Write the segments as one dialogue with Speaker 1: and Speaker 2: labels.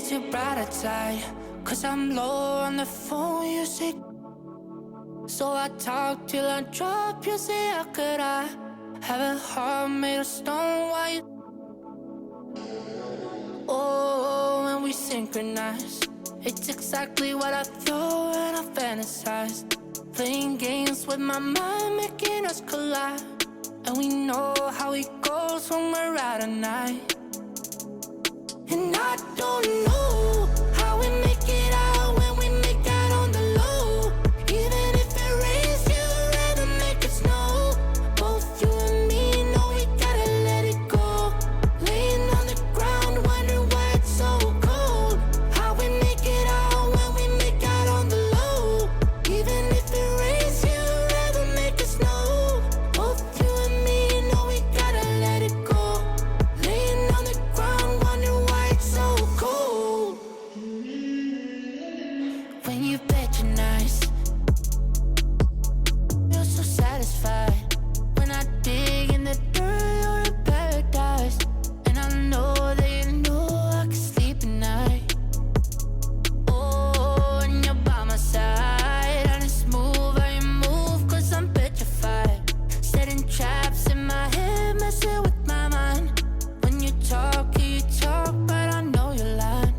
Speaker 1: makes you brighter side. Cause I'm low on the phone, you say. So I talk till I drop, you say, how could I have a heart made of stone? Why you? Oh, when we synchronize, it's exactly what I thought and I fantasized. Playing games with my mind, making us collide. And we know how it goes when we're out at night. And I don't know how we make it out when we make out on the low. Even if it rains, you'd rather make it snow. Both you and me know we gotta let it go. Laying on the ground, wondering why it's so cold. How we make it out when we make out on the low. Even if it rains, you'd rather make it snow. Both you and me know we gotta let it go. Laying on the ground, wondering why it's so cold. When you bet you're nice, you're so satisfied. When I dig in the dirt, you're in paradise. And I know that you know I can sleep at night. Oh, and you're by my side. I just move how you move, cause I'm petrified. Setting traps in my head, messing with my mind. When you talk, but I know you're lying.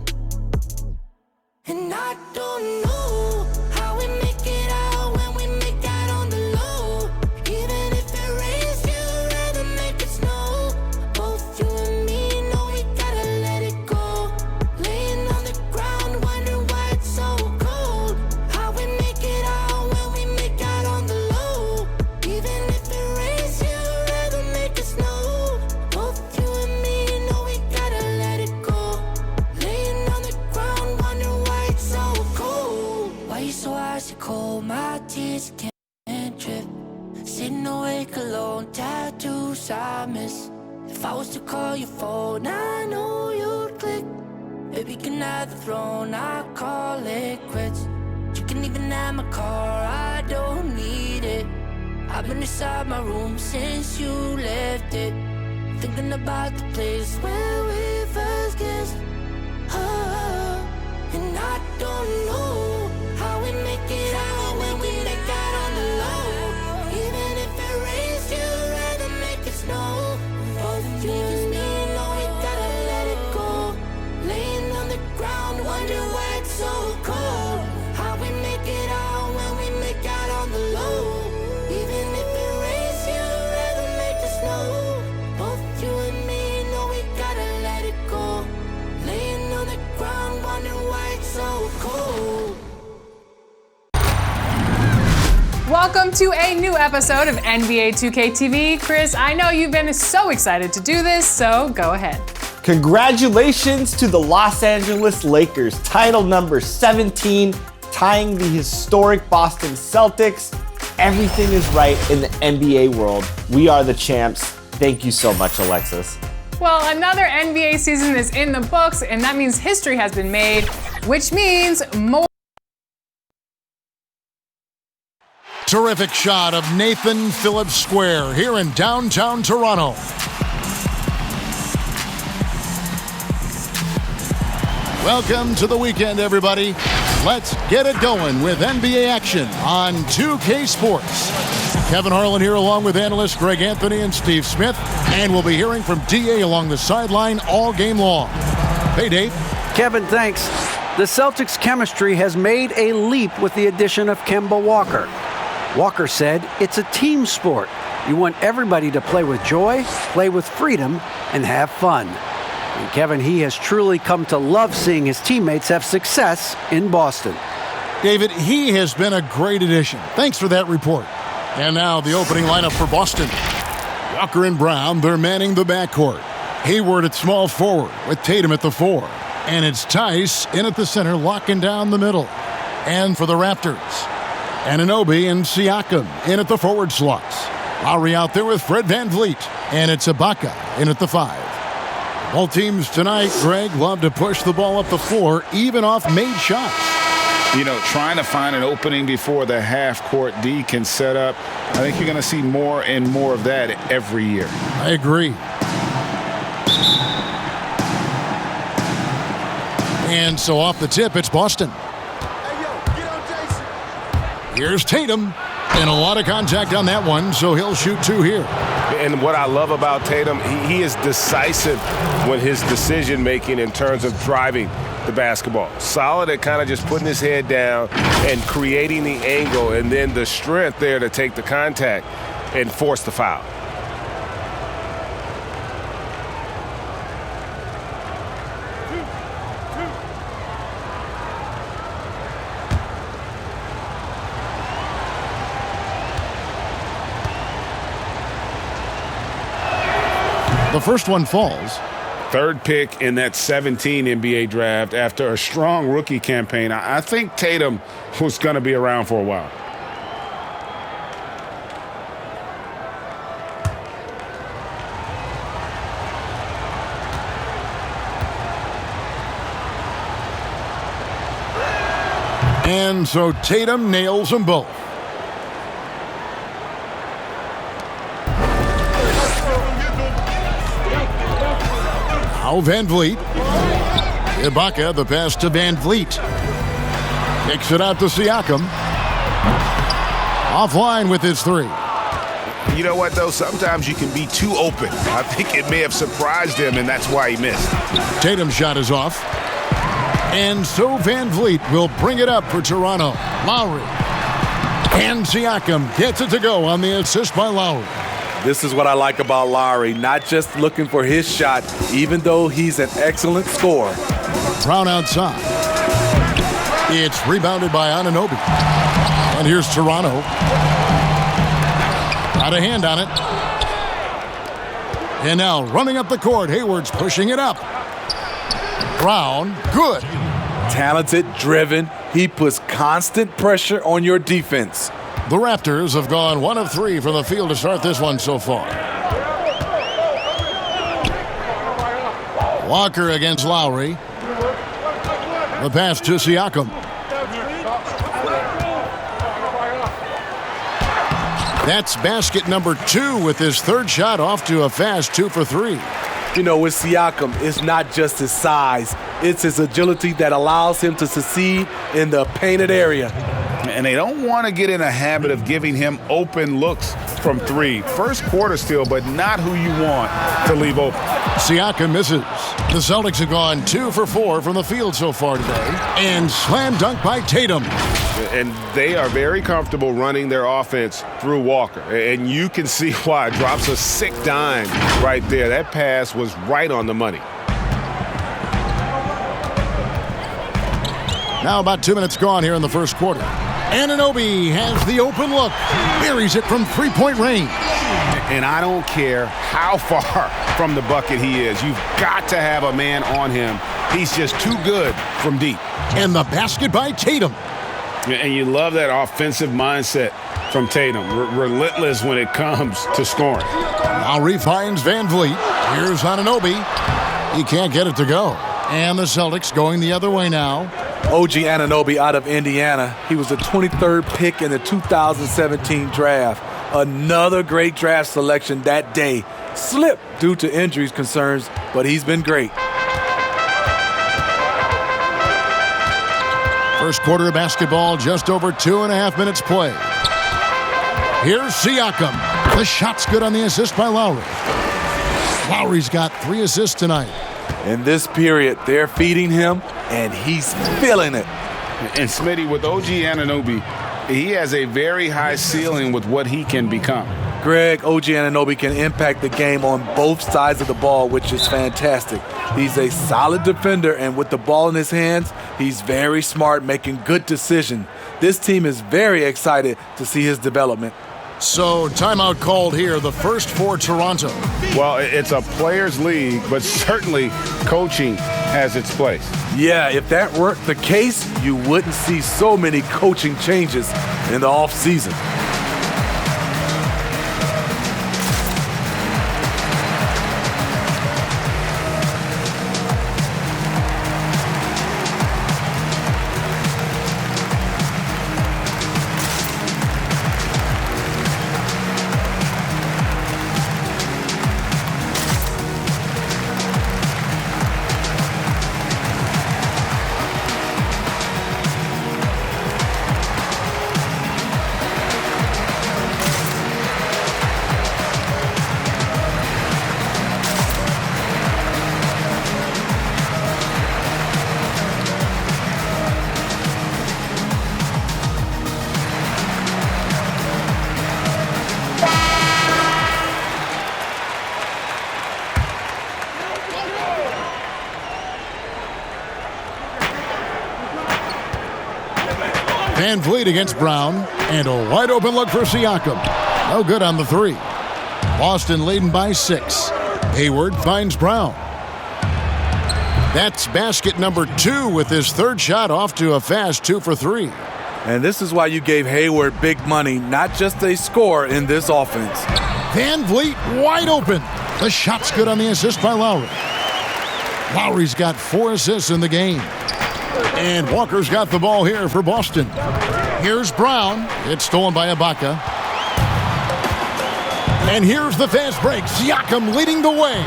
Speaker 1: And I don't know how we make it out when we make out on the low. Even if it rains, you'd rather make it snow. Both you and me know we gotta let it go. Laying on the ground, wondering why it's so cold. How we make it out when we make out on the low. Even if it rains, you'd rather make it snow. Both you and me know we gotta let it go. Laying on the ground, wondering why it's so cold. Why you so icy cold? My tears can't drip. Sitting awake alone, tattoos I miss. If I was to call your phone, I know you'd click. Baby, can I have the throne? I call it quits. You can even have my car, I don't need it. I've been inside my room since you left it. Thinking about the place where we first kissed. Oh, and I don't know how we make it out when we make out on the low. Even if it rains, you'd rather make it snow. Both you and me know we gotta let it go. Laying on the ground, wondering why it's so cold. How we make it out when we make out on the low. Even if it rains, you'd rather make it snow. Both you and me know we gotta let it go. Laying on the ground, wondering why it's so cold.
Speaker 2: Welcome to a new episode of NBA 2K TV. Chris, I know you've been so excited to do this, so go ahead.
Speaker 3: Congratulations to the Los Angeles Lakers, title number 17, tying the historic Boston Celtics. Everything is right in the NBA world. We are the champs. Thank you so much, Alexis.
Speaker 2: Well, another NBA season is in the books, and that means history has been made, which means more.
Speaker 4: Terrific shot of Nathan Phillips Square here in downtown Toronto. Welcome to the weekend, everybody. Let's get it going with NBA action on 2K Sports. Kevin Harlan here along with analysts Greg Anthony and Steve Smith. And we'll be hearing from DA along the sideline all game long. Hey, Dave.
Speaker 5: Kevin, thanks. The Celtics' chemistry has made a leap with the addition of Kemba Walker. Walker said it's a team sport. You want everybody to play with joy, play with freedom, and have fun. And Kevin, he has truly come to love seeing his teammates have success in Boston.
Speaker 4: David, he has been a great addition. Thanks for that report. And now the opening lineup for Boston. Walker and Brown, they're manning the backcourt. Hayward at small forward with Tatum at the 4. And it's Tice in at the center, locking down the middle. And for the Raptors, Anunoby and Siakam in at the forward slots. Lowry out there with Fred VanVleet. And it's Ibaka in at the 5. Both teams tonight, Greg, love to push the ball up the floor, even off made shots.
Speaker 6: You know, trying to find an opening before the half-court D can set up. I think you're going to see more and more of that every year.
Speaker 4: I agree. And so off the tip, it's Boston.
Speaker 7: Hey, yo, get on Jayson.
Speaker 4: Here's Tatum. And a lot of contact on that one, so he'll shoot 2 here.
Speaker 8: And what I love about Tatum, he is decisive when his decision-making in terms of driving the basketball. Solid at kind of just putting his head down and creating the angle, and then the strength there to take the contact and force the foul.
Speaker 4: The first one falls.
Speaker 6: Third pick in that 17 NBA draft after a strong rookie campaign. I think Tatum was going to be around for a while.
Speaker 4: And so Tatum nails them both. Now Van Vliet. Ibaka, the pass to Van Vliet. Kicks it out to Siakam. Offline with his 3.
Speaker 6: You know what, though? Sometimes you can be too open. I think it may have surprised him, and that's why he missed.
Speaker 4: Tatum's shot is off. And so Van Vliet will bring it up for Toronto. Lowry. And Siakam gets it to go on the assist by Lowry.
Speaker 7: This is what I like about Lowry, not just looking for his shot, even though he's an excellent scorer.
Speaker 4: Brown outside. It's rebounded by Anunoby. And here's Toronto. Got a hand on it. And now running up the court, Hayward's pushing it up. Brown, good.
Speaker 7: Talented, driven, he puts constant pressure on your defense.
Speaker 4: The Raptors have gone 1 of 3 from the field to start this one so far. Walker against Lowry. The pass to Siakam. That's basket number 2 with his 3rd shot off to a fast 2 for 3.
Speaker 7: You know, with Siakam, it's not just his size. It's his agility that allows him to succeed in the painted area.
Speaker 6: And they don't want to get in a habit of giving him open looks from 3. First quarter still, but not who you want to leave open.
Speaker 4: Siakam misses. The Celtics have gone 2 for 4 from the field so far today. And slam dunk by Tatum.
Speaker 8: And they are very comfortable running their offense through Walker. And you can see why. Drops a sick dime right there. That pass was right on the money.
Speaker 4: Now about 2 minutes gone here in the first quarter. Anunoby has the open look. Buries it from 3-point range.
Speaker 6: And I don't care how far from the bucket he is. You've got to have a man on him. He's just too good from deep.
Speaker 4: And the basket by Tatum.
Speaker 6: And you love that offensive mindset from Tatum. Relentless when it comes to scoring.
Speaker 4: Lowry finds Van Vliet. Here's Anunoby. He can't get it to go. And the Celtics going the other way now.
Speaker 7: OG Anunoby out of Indiana. He was the 23rd pick in the 2017 draft. Another great draft selection that day. Slipped due to injuries concerns, but he's been great.
Speaker 4: First quarter of basketball, just over 2.5 minutes play. Here's Siakam. The shot's good on the assist by Lowry. Lowry's got 3 assists tonight.
Speaker 7: In this period, they're feeding him, and he's feeling it.
Speaker 6: And Smitty, with OG Anunoby, he has a very high ceiling with what he can become.
Speaker 7: Greg, OG Anunoby can impact the game on both sides of the ball, which is fantastic. He's a solid defender, and with the ball in his hands, he's very smart, making good decisions. This team is very excited to see his development.
Speaker 4: So, timeout called here, the first for Toronto.
Speaker 6: Well, it's a players' league, but certainly coaching has its place.
Speaker 7: Yeah, if that weren't the case, you wouldn't see so many coaching changes in the offseason.
Speaker 4: Van Vliet against Brown, and a wide open look for Siakam. No good on the three. Boston leading by 6. Hayward finds Brown. That's basket number 2 with his third shot off to a fast 2 for 3.
Speaker 7: And this is why you gave Hayward big money, not just a score in this offense.
Speaker 4: Van Vliet wide open. The shot's good on the assist by Lowry. Lowry's got 4 assists in the game. And Walker's got the ball here for Boston. Here's Brown. It's stolen by Ibaka. And here's the fast break. Siakam leading the way.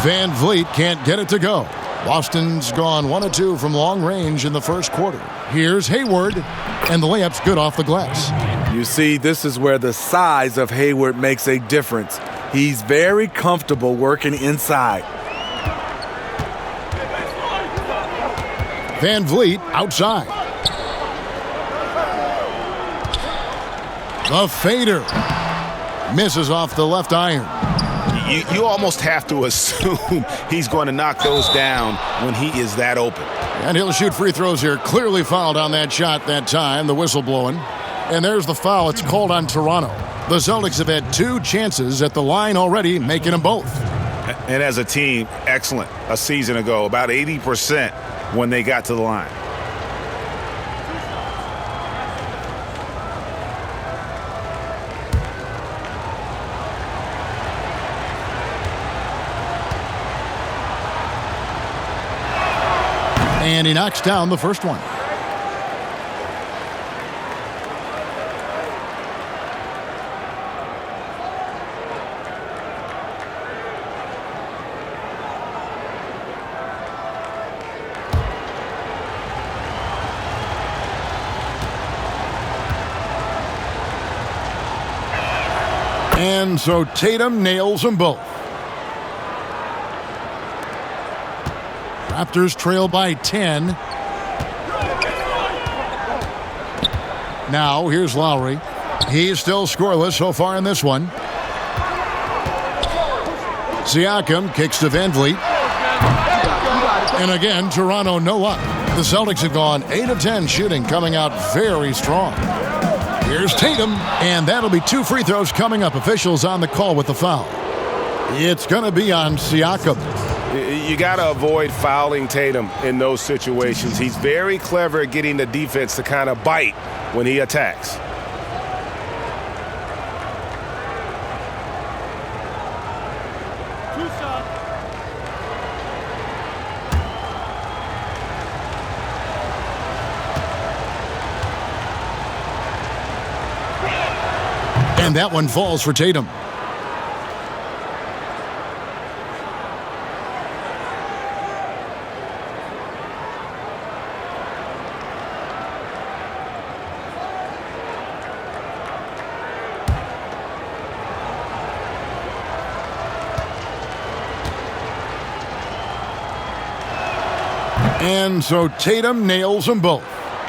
Speaker 4: Van Vliet can't get it to go. Boston's gone 1 of 2 from long range in the first quarter. Here's Hayward, and the layup's good off the glass.
Speaker 7: You see, this is where the size of Hayward makes a difference. He's very comfortable working inside.
Speaker 4: Van Vliet outside. The fader misses off the left iron.
Speaker 6: You almost have to assume he's going to knock those down when he is that open.
Speaker 4: And he'll shoot free throws here. Clearly fouled on that shot that time, the whistle blowing. And there's the foul. It's called on Toronto. The Celtics have had 2 chances at the line already, making them both.
Speaker 6: And as a team, excellent. A season ago, about 80% when they got to the line.
Speaker 4: And he knocks down the first one. And so Tatum nails them both. Raptors trail by 10. Now here's Lowry. He's still scoreless so far in this one. Siakam kicks to Van Vliet. And again, Toronto no luck. The Celtics have gone 8 of 10 shooting, coming out very strong. Here's Tatum, and that'll be 2 free throws coming up. Officials on the call with the foul. It's going to be on Siakam.
Speaker 6: You got to avoid fouling Tatum in those situations. He's very clever at getting the defense to kind of bite when he attacks.
Speaker 4: And that one falls for Tatum. And so Tatum nails them both.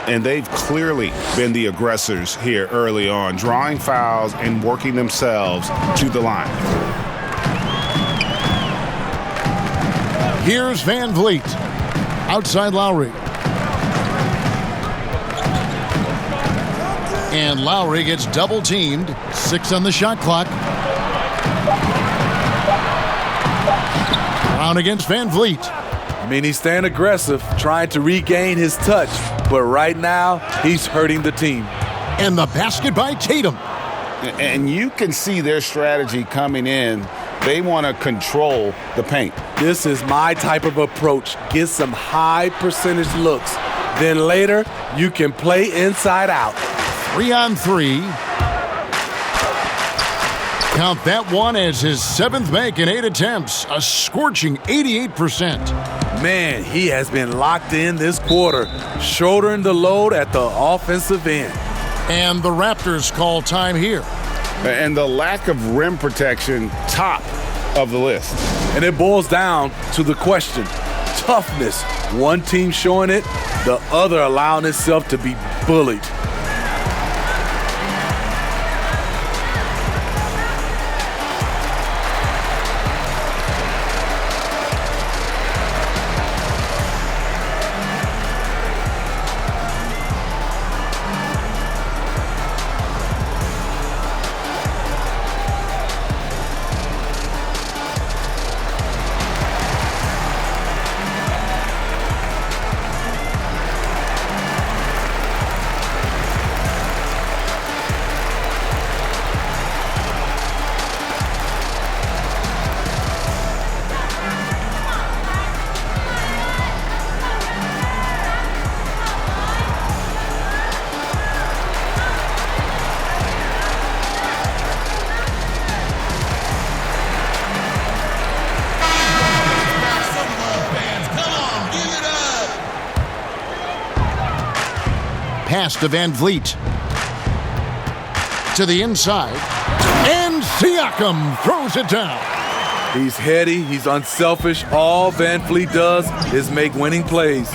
Speaker 6: And they've clearly been the aggressors here early on, drawing fouls and working themselves to the line.
Speaker 4: Here's Van Vliet. Outside Lowry. And Lowry gets double teamed. 6 on the shot clock. Brown against Van Vliet.
Speaker 7: I mean, he's staying aggressive, trying to regain his touch. But right now, he's hurting the team.
Speaker 4: And the basket by Tatum.
Speaker 6: And you can see their strategy coming in. They want to control the paint.
Speaker 7: This is my type of approach. Get some high percentage looks. Then later, you can play inside out.
Speaker 4: 3 on 3. Count that one as his 7th make in 8 attempts. A scorching 88%.
Speaker 7: Man, he has been locked in this quarter, shouldering the load at the offensive end.
Speaker 4: And the Raptors call time here.
Speaker 6: And the lack of rim protection, top of the list.
Speaker 7: And it boils down to the question, toughness. One team showing it, the other allowing itself to be bullied.
Speaker 4: Pass to Van Vliet. To the inside. And Siakam throws it down.
Speaker 7: He's heady, he's unselfish. All Van Vliet does is make winning plays.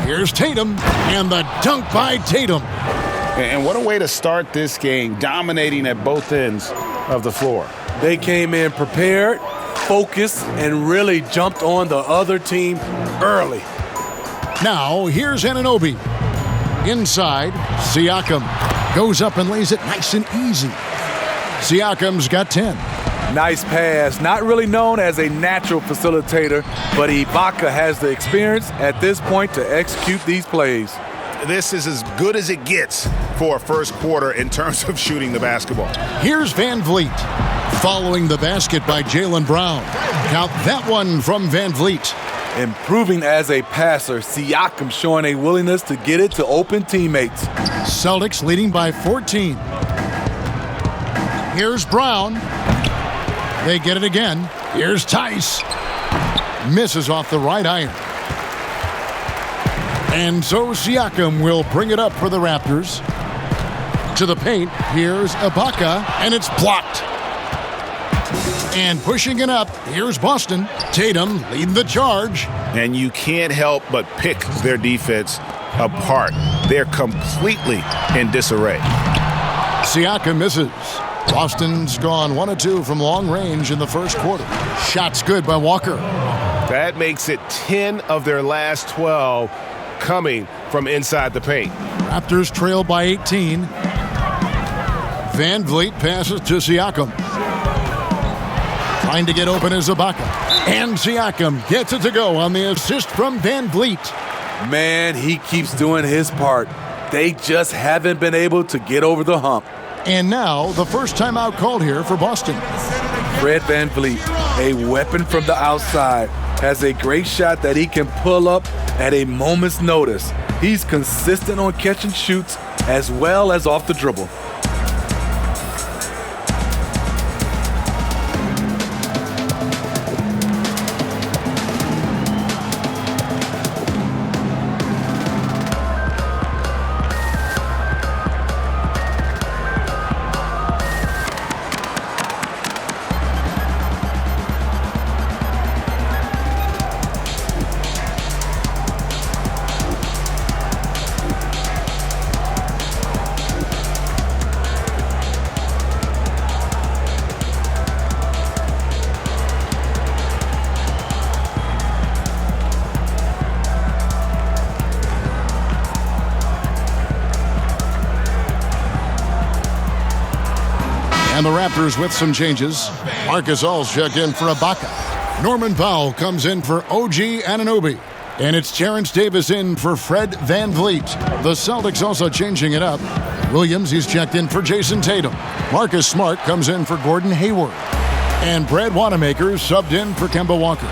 Speaker 4: Here's Tatum, and the dunk by Tatum.
Speaker 8: And what a way to start this game, dominating at both ends of the floor.
Speaker 7: They came in prepared, focused, and really jumped on the other team early.
Speaker 4: Now, here's Anunoby. Inside, Siakam goes up and lays it nice and easy. Siakam's got 10.
Speaker 7: Nice pass. Not really known as a natural facilitator, but Ibaka has the experience at this point to execute these plays.
Speaker 6: This is as good as it gets for a first quarter in terms of shooting the basketball.
Speaker 4: Here's Van Vliet. Following the basket by Jaylen Brown. Count that one from Van Vliet.
Speaker 7: Improving as a passer, Siakam showing a willingness to get it to open teammates.
Speaker 4: Celtics leading by 14. Here's Brown. They get it again. Here's Tice. Misses off the right iron. And so Siakam will bring it up for the Raptors. To the paint, here's Ibaka, and it's blocked. And pushing it up, here's Boston. Tatum leading the charge.
Speaker 6: And you can't help but pick their defense apart. They're completely in disarray.
Speaker 4: Siakam misses. Boston's gone 1 of 2 from long range in the first quarter. Shots good by Walker.
Speaker 8: That makes it 10 of their last 12 coming from inside the paint.
Speaker 4: Raptors trail by 18. Van Vliet passes to Siakam. Trying to get open is Ibaka. And Siakam gets it to go on the assist from Van Vliet.
Speaker 7: Man, he keeps doing his part. They just haven't been able to get over the hump.
Speaker 4: And now, the first timeout called here for Boston.
Speaker 7: Fred Van Vliet, a weapon from the outside, has a great shot that he can pull up at a moment's notice. He's consistent on catch and shoots as well as off the dribble.
Speaker 4: And the Raptors with some changes. Marcus All's checked in for Ibaka. Norman Powell comes in for OG Anunoby. And it's Terrence Davis in for Fred Van Vliet. The Celtics also changing it up. Williams, he's checked in for Jayson Tatum. Marcus Smart comes in for Gordon Hayward. And Brad Wanamaker subbed in for Kemba Walker.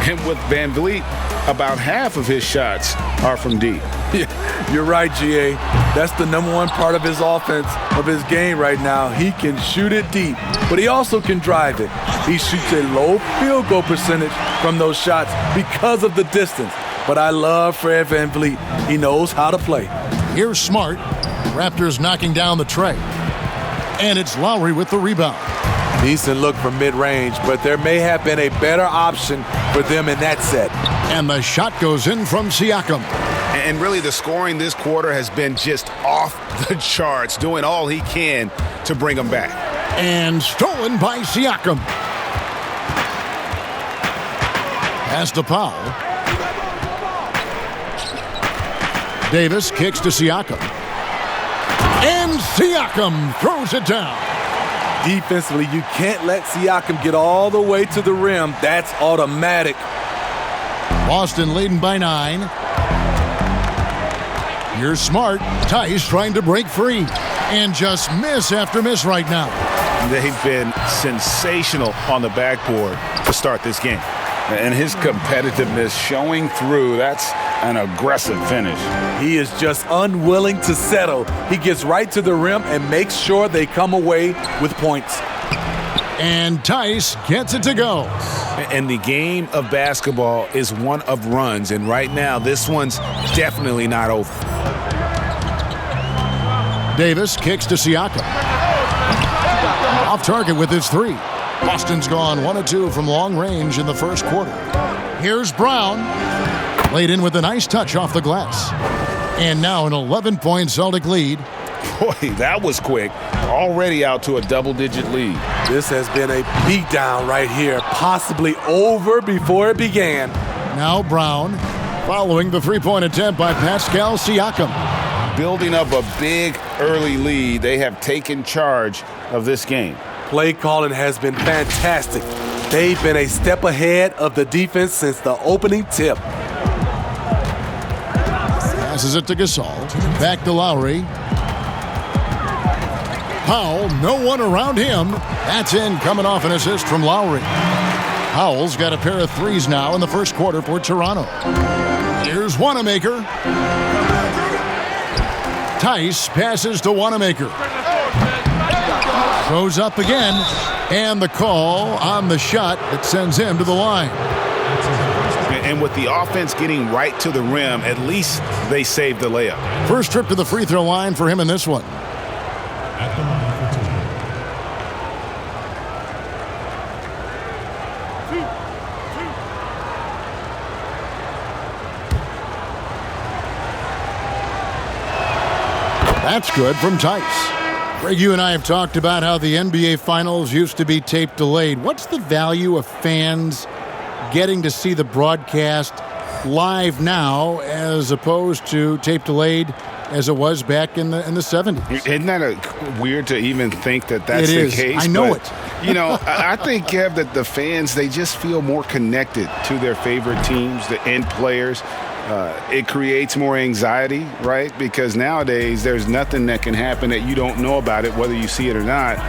Speaker 8: And with Van Vliet, about half of his shots are from deep.
Speaker 7: Yeah, you're right, GA. That's the number one part of his offense, of his game right now. He can shoot it deep, but he also can drive it. He shoots a low field goal percentage from those shots because of the distance. But I love Fred Van Vliet. He knows how to play.
Speaker 4: Here's Smart. Raptors knocking down the tray. And it's Lowry with the rebound.
Speaker 7: Decent look from mid-range, but there may have been a better option for them in that set.
Speaker 4: And the shot goes in from Siakam.
Speaker 6: And really the scoring this quarter has been just off the charts, doing all he can to bring them back.
Speaker 4: And stolen by Siakam. Pass to Powell. Davis kicks to Siakam. And Siakam throws it down.
Speaker 7: Defensively, you can't let Siakam get all the way to the rim. That's automatic.
Speaker 4: Boston leading by 9. Here's Smart. Tice trying to break free. And just miss after miss right now.
Speaker 6: They've been sensational on the backboard to start this game. And his competitiveness showing through. That's an aggressive finish.
Speaker 7: He is just unwilling to settle. He gets right to the rim and makes sure they come away with points.
Speaker 4: And Tice gets it to go.
Speaker 6: And the game of basketball is one of runs, and right now this one's definitely not over.
Speaker 4: Davis kicks to Siakam. Off target with his three. Boston's gone 1 of 2 from long range in the first quarter. Here's Brown. Laid in with a nice touch off the glass. And now an 11-point Celtic lead.
Speaker 6: Boy, that was quick. Already out to a double-digit lead.
Speaker 7: This has been a beatdown right here, possibly over before it began.
Speaker 4: Now Brown, following the three-point attempt by Pascal Siakam.
Speaker 6: Building up a big early lead, they have taken charge of this game.
Speaker 7: Play calling has been fantastic. They've been a step ahead of the defense since the opening tip.
Speaker 4: Passes it to Gasol. Back to Lowry. Powell, no one around him. That's in, coming off an assist from Lowry. Powell's got a pair of threes now in the first quarter for Toronto. Here's Wanamaker. Tice passes to Wanamaker. Goes up again, and the call on the shot that sends him to the line.
Speaker 6: And with the offense getting right to the rim, at least they saved the layup.
Speaker 4: First trip to the free throw line for him in this one. That's good from Tice. Greg, you and I have talked about how the NBA Finals used to be tape delayed. What's the value of fans getting to see the broadcast live now as opposed to tape delayed as it was back in the 70s?
Speaker 6: Isn't that weird to even think that that's the case?
Speaker 4: I know it.
Speaker 6: You know, I think, Kev, that the fans, they just feel more connected to their favorite teams, the end players. It creates more anxiety, right? Because nowadays there's nothing that can happen that you don't know about it, whether you see it or not.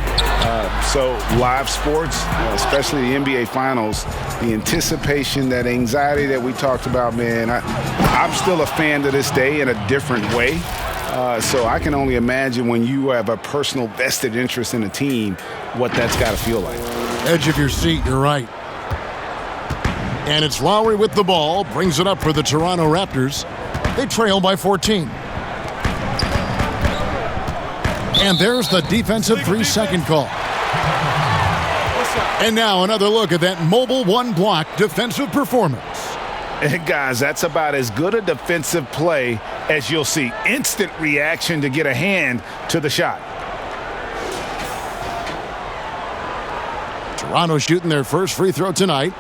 Speaker 6: So live sports, especially the NBA Finals, the anticipation, that anxiety that we talked about, man, I'm still a fan to this day in a different way. So I can only imagine when you have a personal vested interest in a team, what that's got to feel like.
Speaker 4: Edge of your seat, you're right. And it's Lowry with the ball, brings it up for the Toronto Raptors. They trail by 14. And there's the defensive 3-second call. And now another look at that mobile one-block defensive performance.
Speaker 6: And guys, that's about as good a defensive play as you'll see. Instant reaction to get a hand to the shot.
Speaker 4: Toronto shooting their first free throw tonight.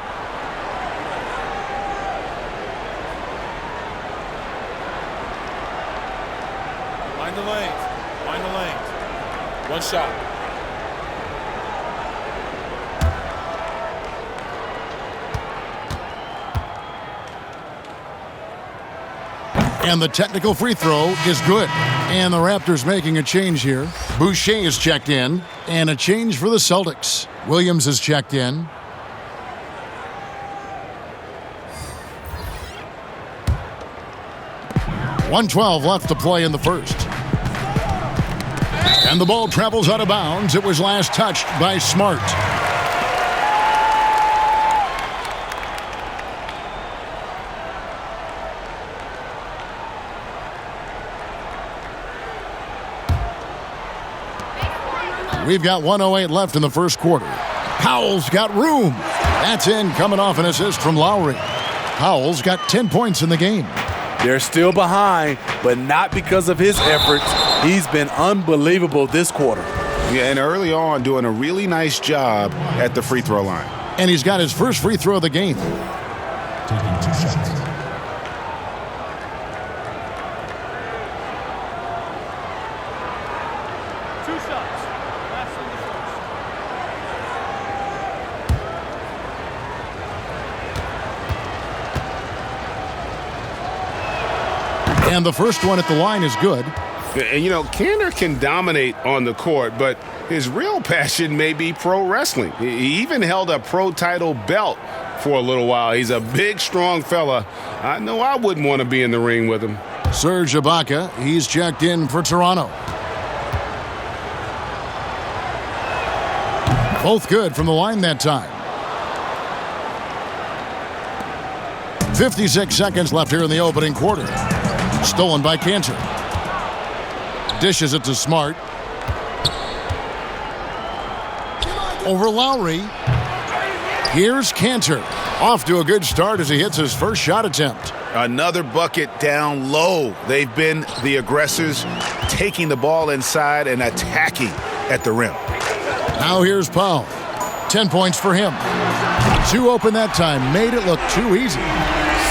Speaker 9: One shot.
Speaker 4: And the technical free throw is good. And the Raptors making a change here. Boucher is checked in. And a change for the Celtics. Williams is checked in. .112 left to play in the first. And the ball travels out of bounds. It was last touched by Smart. We've got 1:08 left in the first quarter. Powell's got room. That's in, coming off an assist from Lowry. Powell's got 10 points in the game.
Speaker 7: They're still behind, but not because of his efforts. He's been unbelievable this quarter.
Speaker 6: Yeah, and early on doing a really nice job at the free throw line.
Speaker 4: And he's got his first free throw of the game.
Speaker 9: Taking 2 shots.
Speaker 4: And the first one at the line is good.
Speaker 6: And, you know, Kanter can dominate on the court, but his real passion may be pro wrestling. He even held a pro title belt for a little while. He's a big, strong fella. I know I wouldn't want to be in the ring with him.
Speaker 4: Serge Ibaka, he's checked in for Toronto. Both good from the line that time. 56 seconds left here in the opening quarter. Stolen by Cantor. Dishes it to Smart. Over Lowry. Here's Cantor. Off to a good start as he hits his first shot attempt.
Speaker 6: Another bucket down low. They've been the aggressors, taking the ball inside and attacking at the rim.
Speaker 4: Now here's Powell. 10 points for him. Two open that time. Made it look too easy.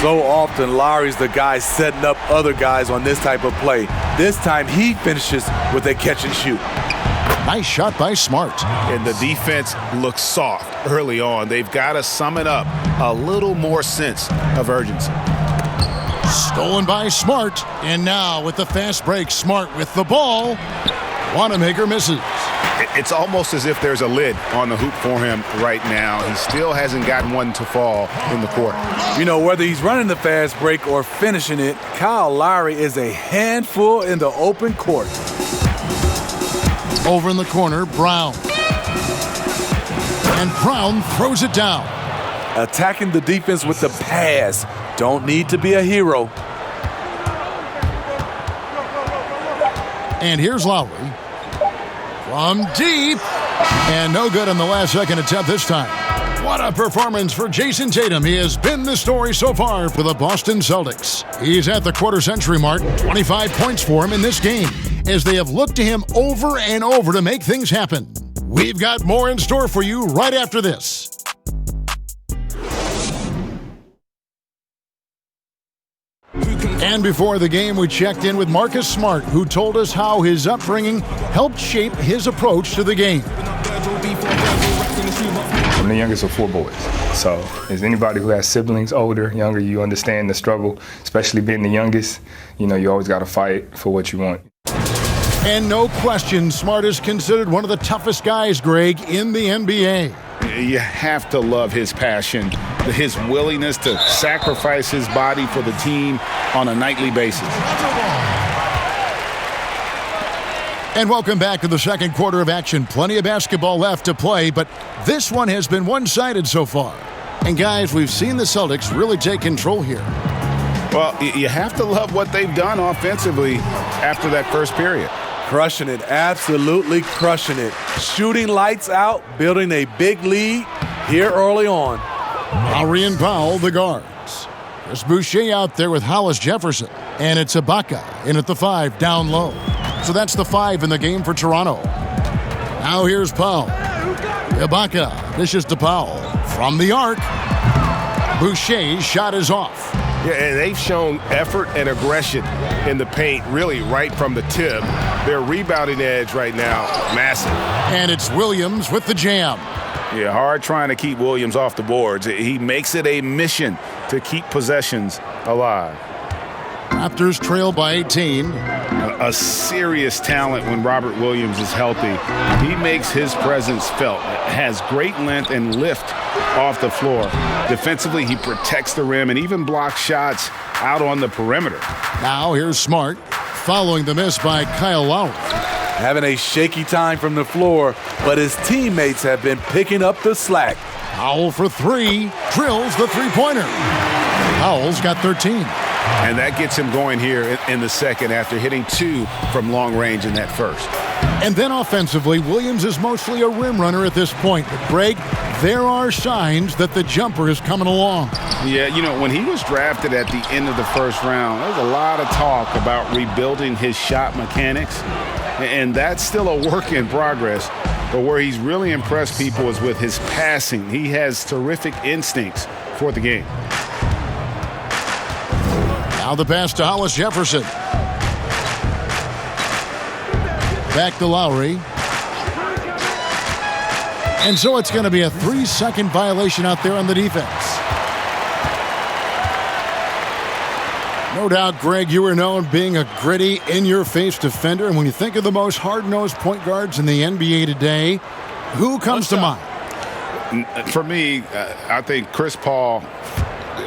Speaker 7: So often, Lowry's the guy setting up other guys on this type of play. This time, he finishes with a catch and shoot.
Speaker 4: Nice shot by Smart.
Speaker 6: And the defense looks soft early on. They've got to sum it up. A little more sense of urgency.
Speaker 4: Stolen by Smart. And now with the fast break, Smart with the ball. Wanamaker misses.
Speaker 6: It's almost as if there's a lid on the hoop for him right now. He still hasn't gotten one to fall in the quarter.
Speaker 7: You know, whether he's running the fast break or finishing it, Kyle Lowry is a handful in the open court.
Speaker 4: Over in the corner, Brown. And Brown throws it down.
Speaker 7: Attacking the defense with the pass. Don't need to be a hero.
Speaker 4: And here's Lowry. From deep. And no good on the last second attempt this time. What a performance for Jayson Tatum. He has been the story so far for the Boston Celtics. He's at the quarter-century mark. 25 points for him in this game, as they have looked to him over and over to make things happen. We've got more in store for you right after this. And before the game, we checked in with Marcus Smart, who told us how his upbringing helped shape his approach to the game.
Speaker 10: I'm the youngest of 4 boys. So as anybody who has siblings, older, younger, you understand the struggle, especially being the youngest. You know, you always got to fight for what you want.
Speaker 4: And no question, Smart is considered one of the toughest guys, Greg, in the NBA.
Speaker 6: You have to love his passion, his willingness to sacrifice his body for the team on a nightly basis.
Speaker 4: And welcome back to the second quarter of action. Plenty of basketball left to play, but this one has been one-sided so far. And guys, we've seen the Celtics really take control here.
Speaker 6: Well, you have to love what they've done offensively after that first period.
Speaker 7: Crushing it, absolutely crushing it. Shooting lights out, building a big lead here early on.
Speaker 4: Lowry and Powell, the guards. There's Boucher out there with Hollis Jefferson. And it's Ibaka in at the 5, down low. So that's the 5 in the game for Toronto. Now here's Powell. Ibaka dishes to Powell. From the arc, Boucher's shot is off.
Speaker 6: Yeah, and they've shown effort and aggression in the paint, really right from the tip. Their rebounding edge right now, massive.
Speaker 4: And it's Williams with the jam.
Speaker 6: Yeah, hard trying to keep Williams off the boards. He makes it a mission to keep possessions alive.
Speaker 4: Raptors trail by 18.
Speaker 6: A serious talent when Robert Williams is healthy. He makes his presence felt. Has great length and lift off the floor. Defensively, he protects the rim and even blocks shots out on the perimeter.
Speaker 4: Now here's Smart, following the miss by Kyle Lowry.
Speaker 7: Having a shaky time from the floor, but his teammates have been picking up the slack.
Speaker 4: Powell for 3, drills the three-pointer. Powell's got 13.
Speaker 6: And that gets him going here in the second after hitting 2 from long range in that first.
Speaker 4: And then offensively, Williams is mostly a rim runner at this point. But Greg, there are signs that the jumper is coming along.
Speaker 6: Yeah, you know, when he was drafted at the end of the first round, there was a lot of talk about rebuilding his shot mechanics. And that's still a work in progress. But where he's really impressed people is with his passing. He has terrific instincts for the game.
Speaker 4: Now the pass to Hollis Jefferson. Back to Lowry. And so it's going to be a 3-second violation out there on the defense. No doubt, Greg, you are known being a gritty, in-your-face defender. And when you think of the most hard-nosed point guards in the NBA today, who comes to mind?
Speaker 6: For me, I think Chris Paul.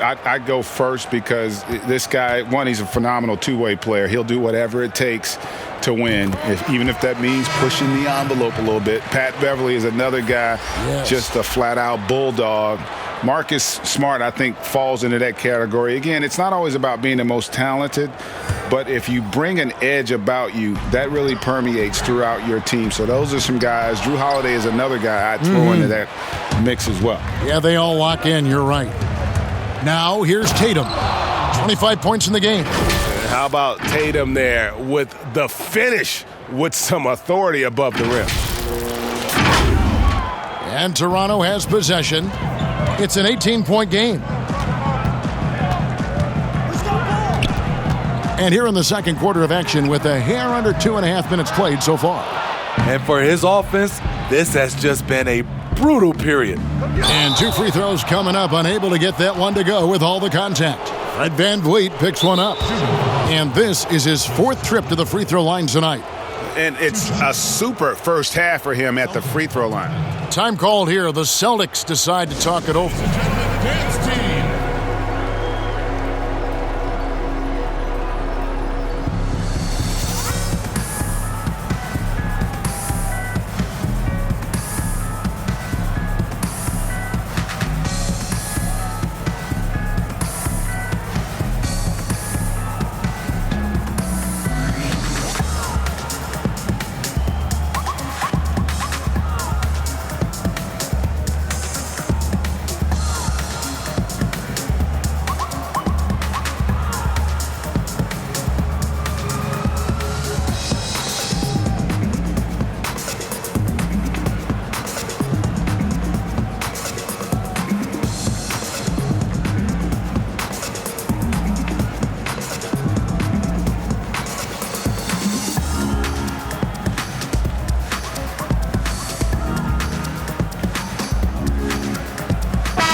Speaker 6: I'd go first because this guy, one, he's a phenomenal two-way player. He'll do whatever it takes to win, even if that means pushing the envelope a little bit. Pat Beverly is another guy, just a flat-out bulldog. Marcus Smart, I think, falls into that category. Again, it's not always about being the most talented, but if you bring an edge about you, that really permeates throughout your team. So those are some guys. Drew Holiday is another guy I'd throw into that mix as well.
Speaker 4: Yeah, they all lock in. You're right. Now, here's Tatum. 25 points in the game.
Speaker 8: How about Tatum there with the finish with some authority above the rim?
Speaker 4: And Toronto has possession. It's an 18-point game. And here in the second quarter of action with a hair under 2.5 minutes played so far.
Speaker 7: And for his offense, this has just been a brutal period.
Speaker 4: And 2 free throws coming up, unable to get that one to go with all the contact. Fred VanVleet picks one up. And this is his 4th trip to the free throw line tonight.
Speaker 6: And it's a super first half for him at the free throw line.
Speaker 4: Time called here. The Celtics decide to talk it over.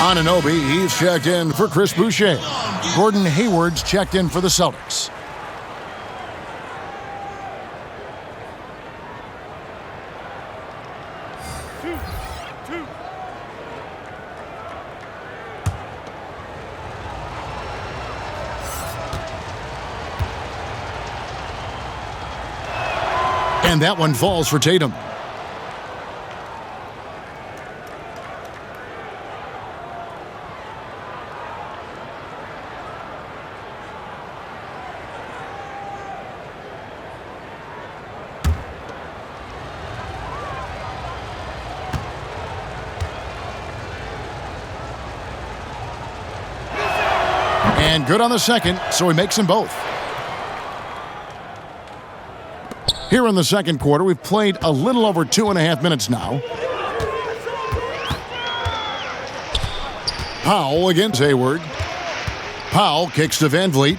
Speaker 4: Anunoby, he's checked in for Chris Boucher. Gordon Hayward's checked in for the Celtics. And that one falls for Tatum. And good on the second, so he makes them both. Here in the second quarter, we've played a little over 2.5 minutes now. Powell against Hayward. Powell kicks to VanVleet.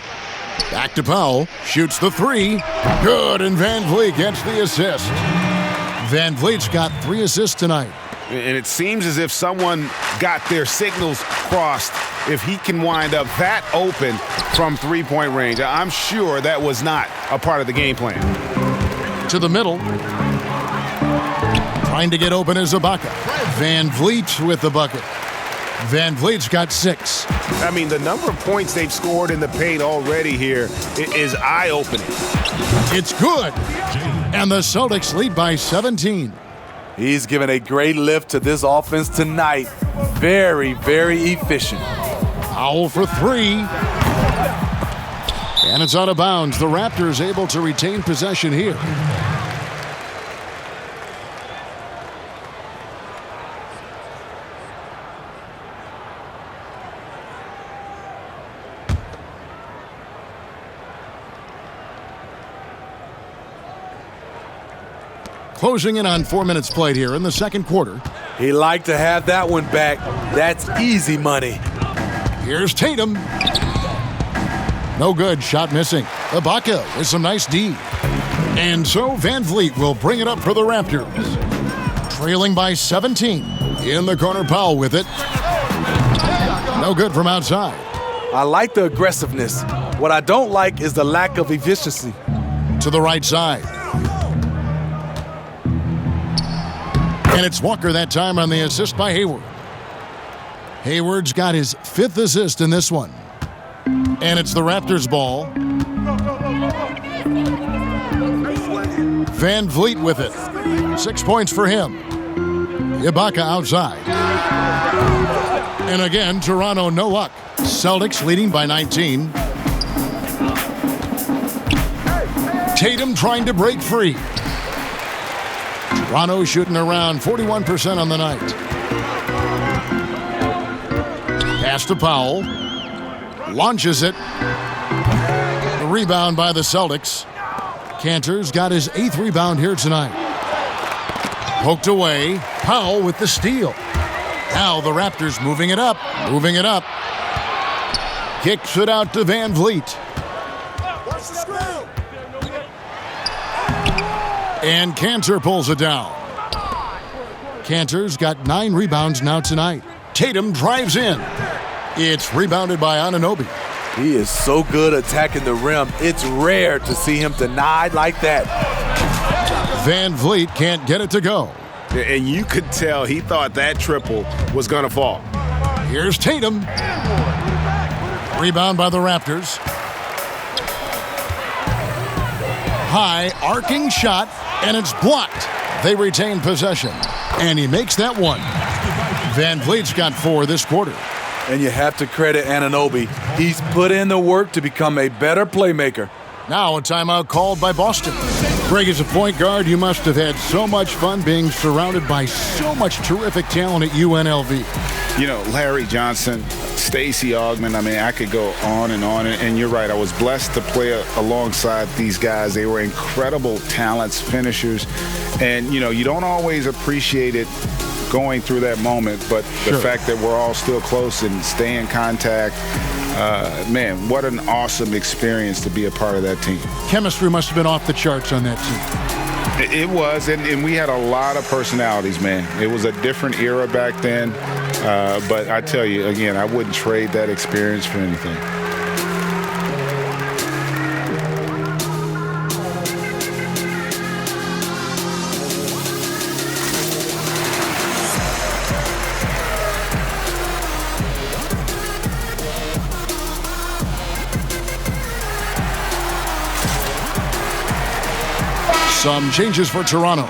Speaker 4: Back to Powell. Shoots the 3. Good, and VanVleet gets the assist. VanVleet's got 3 assists tonight.
Speaker 6: And it seems as if someone got their signals crossed if he can wind up that open from three-point range. I'm sure that was not a part of the game plan.
Speaker 4: To the middle. Trying to get open is Ibaka. VanVleet with the bucket. VanVleet's got 6.
Speaker 8: I mean, the number of points they've scored in the paint already here is eye-opening.
Speaker 4: It's good. And the Celtics lead by 17.
Speaker 7: He's given a great lift to this offense tonight. Very, very efficient.
Speaker 4: Powell for 3. And it's out of bounds. The Raptors able to retain possession here. Closing in on 4 minutes played here in the second quarter.
Speaker 7: He liked to have that one back. That's easy money.
Speaker 4: Here's Tatum. No good, shot missing. Ibaka with some nice D. And so VanVleet will bring it up for the Raptors. Trailing by 17. In the corner, Powell with it. No good from outside.
Speaker 7: I like the aggressiveness. What I don't like is the lack of efficiency.
Speaker 4: To the right side. And it's Walker that time on the assist by Hayward. Hayward's got his 5th assist in this one. And it's the Raptors' ball. Van Vliet with it. 6 points for him. Ibaka outside. And again, Toronto no luck. Celtics leading by 19. Tatum trying to break free. Toronto shooting around 41% on the night. Pass to Powell. Launches it. The rebound by the Celtics. Cantor's got his 8th rebound here tonight. Poked away. Powell with the steal. Now the Raptors moving it up. Kicks it out to Van Vliet. And Cantor pulls it down. Cantor's got 9 rebounds now tonight. Tatum drives in. It's rebounded by Anunoby.
Speaker 7: He is so good attacking the rim. It's rare to see him denied like that.
Speaker 4: Van Vliet can't get it to go.
Speaker 6: And you could tell he thought that triple was going to fall.
Speaker 4: Here's Tatum. Rebound by the Raptors. High arcing shot, and it's blocked. They retain possession, and he makes that one. Van Vliet's got 4 this quarter.
Speaker 7: And you have to credit Anunoby. He's put in the work to become a better playmaker.
Speaker 4: Now a timeout called by Boston. Greg, as a point guard, you must have had so much fun being surrounded by so much terrific talent at UNLV.
Speaker 6: You know, Larry Johnson, Stacey Augmon, I mean, I could go on. And you're right, I was blessed to play alongside these guys. They were incredible talents, finishers. And, you know, you don't always appreciate it going through that moment, but the fact that we're all still close and stay in contact, man, what an awesome experience to be a part of that team.
Speaker 4: Chemistry must have been off the charts on that team.
Speaker 6: It was, and we had a lot of personalities, man. It was a different era back then, but I tell you, again, I wouldn't trade that experience for anything.
Speaker 4: Some changes for Toronto.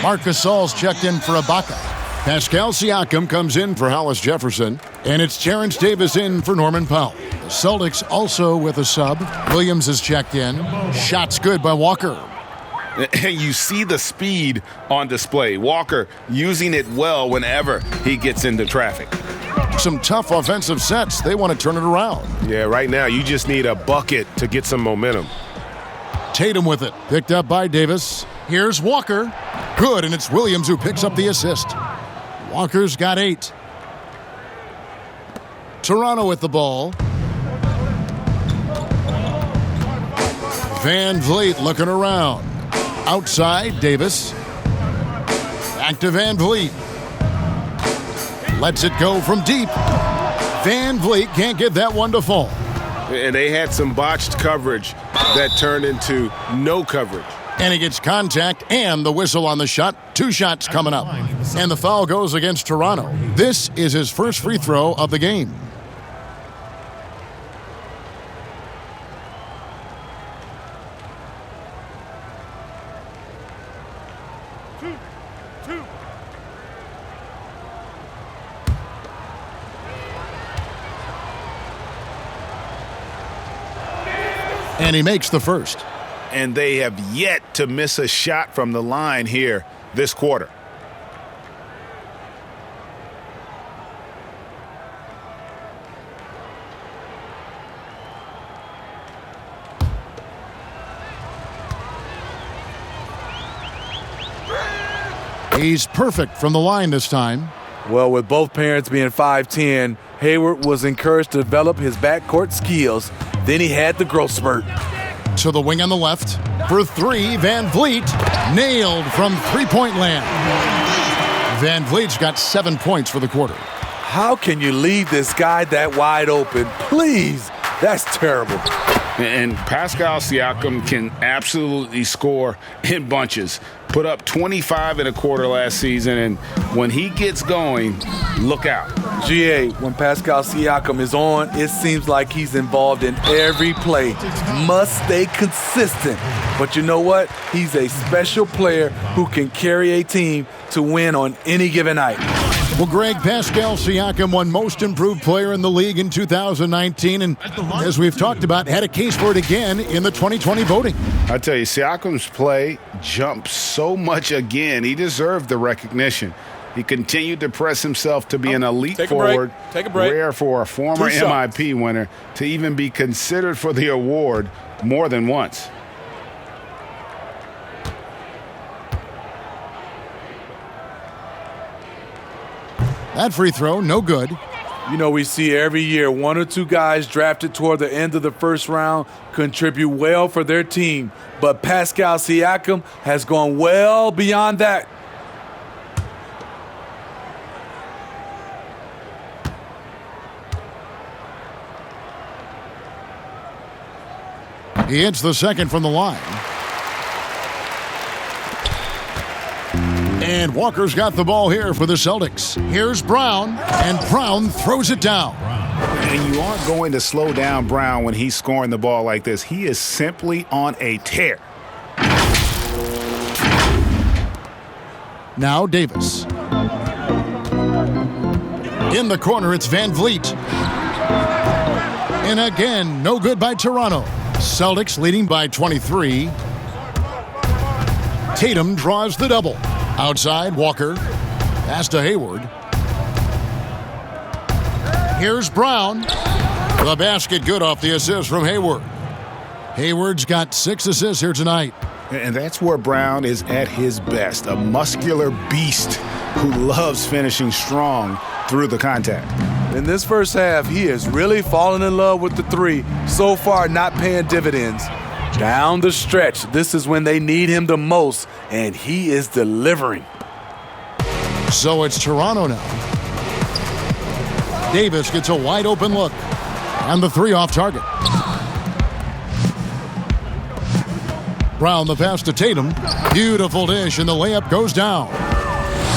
Speaker 4: Marc Gasol's checked in for Ibaka. Pascal Siakam comes in for Hollis Jefferson. And it's Terrence Davis in for Norman Powell. The Celtics also with a sub. Williams is checked in. Shots good by Walker.
Speaker 6: You see the speed on display. Walker using it well whenever he gets into traffic.
Speaker 4: Some tough offensive sets. They want to turn it around.
Speaker 8: Yeah, right now you just need a bucket to get some momentum.
Speaker 4: Tatum with it. Picked up by Davis. Here's Walker. Good, and it's Williams who picks up the assist. Walker's got 8. Toronto with the ball. Van Vliet looking around. Outside, Davis. Back to Van Vliet. Lets it go from deep. Van Vliet can't get that one to fall.
Speaker 6: And they had some botched coverage that turned into no coverage.
Speaker 4: And he gets contact and the whistle on the shot. 2 shots coming up. And the foul goes against Toronto. This is his first free throw of the game. And he makes the first.
Speaker 6: And they have yet to miss a shot from the line here this quarter.
Speaker 4: He's perfect from the line this time.
Speaker 7: Well, with both parents being 5'10", Hayward was encouraged to develop his backcourt skills. Then he had the growth spurt.
Speaker 4: To the wing on the left. For 3, Van Vliet. Nailed from three-point land. Van Vliet's got 7 points for the quarter.
Speaker 7: How can you leave this guy that wide open? Please, that's terrible.
Speaker 6: And Pascal Siakam can absolutely score in bunches. Put up 25 in a quarter last season, and when he gets going, look out.
Speaker 7: GA, when Pascal Siakam is on, it seems like he's involved in every play. Must stay consistent. But you know what? He's a special player who can carry a team to win on any given night.
Speaker 4: Well, Greg, Pascal Siakam won Most Improved Player in the league in 2019, and as we've talked about, had a case for it again in the 2020 voting.
Speaker 6: I tell you, Siakam's play jumped so much again. He deserved the recognition. He continued to press himself to be an elite forward.
Speaker 9: Take a break.
Speaker 6: Rare for a former MIP winner to even be considered for the award more than once.
Speaker 4: That free throw, no good.
Speaker 7: You know, we see every year 1 or 2 guys drafted toward the end of the first round contribute well for their team. But Pascal Siakam has gone well beyond that.
Speaker 4: He hits the second from the line. And Walker's got the ball here for the Celtics. Here's Brown, and Brown throws it down.
Speaker 6: And you aren't going to slow down Brown when he's scoring the ball like this. He is simply on a tear.
Speaker 4: Now Davis. In the corner, it's Van Vliet. And again, no good by Toronto. Celtics leading by 23. Tatum draws the double. Outside, Walker. Pass to Hayward. Here's Brown. The basket good off the assist from Hayward. Hayward's got 6 assists here tonight.
Speaker 6: And that's where Brown is at his best. A muscular beast who loves finishing strong through the contact.
Speaker 7: In this first half, he has really fallen in love with the three. So far, not paying dividends. Down the stretch, this is when they need him the most, and he is delivering.
Speaker 4: So it's Toronto now. Davis gets a wide open look. And the 3 off target. Brown the pass to Tatum. Beautiful dish, and the layup goes down.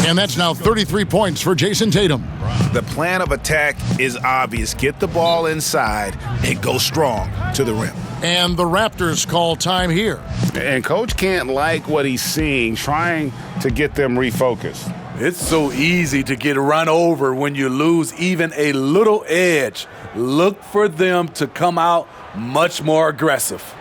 Speaker 4: And that's now 33 points for Jayson Tatum.
Speaker 6: The plan of attack is obvious. Get the ball inside and go strong to the rim.
Speaker 4: And the Raptors call time here.
Speaker 6: And Coach can't like what he's seeing, trying to get them refocused.
Speaker 7: It's so easy to get run over when you lose even a little edge. Look for them to come out much more aggressive.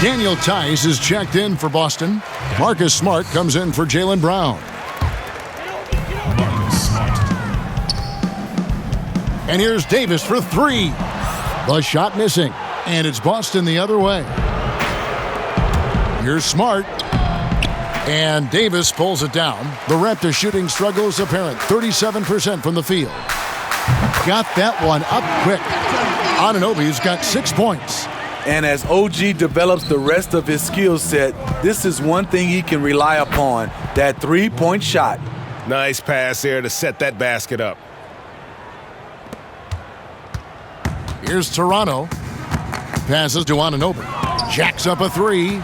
Speaker 4: Daniel Tice is checked in for Boston. Marcus Smart comes in for Jaylen Brown. And here's Davis for 3. The shot missing. And it's Boston the other way. Here's Smart. And Davis pulls it down. The Raptors shooting struggles apparent. 37% from the field. Got that one up quick. Anunoby's got 6 points.
Speaker 7: And as OG develops the rest of his skill set, this is one thing he can rely upon, that three-point shot.
Speaker 8: Nice pass there to set that basket up.
Speaker 4: Here's Toronto. Passes to Anunoby. Jacks up a 3.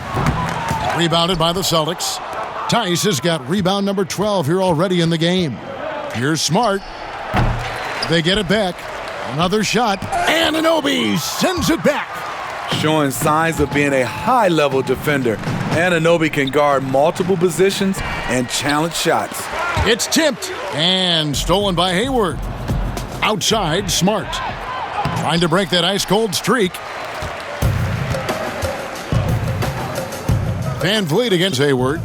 Speaker 4: Rebounded by the Celtics. Tice has got rebound number 12 here already in the game. Here's Smart. They get it back. Another shot. Anunoby sends it back.
Speaker 7: Showing signs of being a high-level defender. Anunoby can guard multiple positions and challenge shots.
Speaker 4: It's tipped and stolen by Hayward. Outside, Smart. Trying to break that ice-cold streak. Van Vliet against Hayward.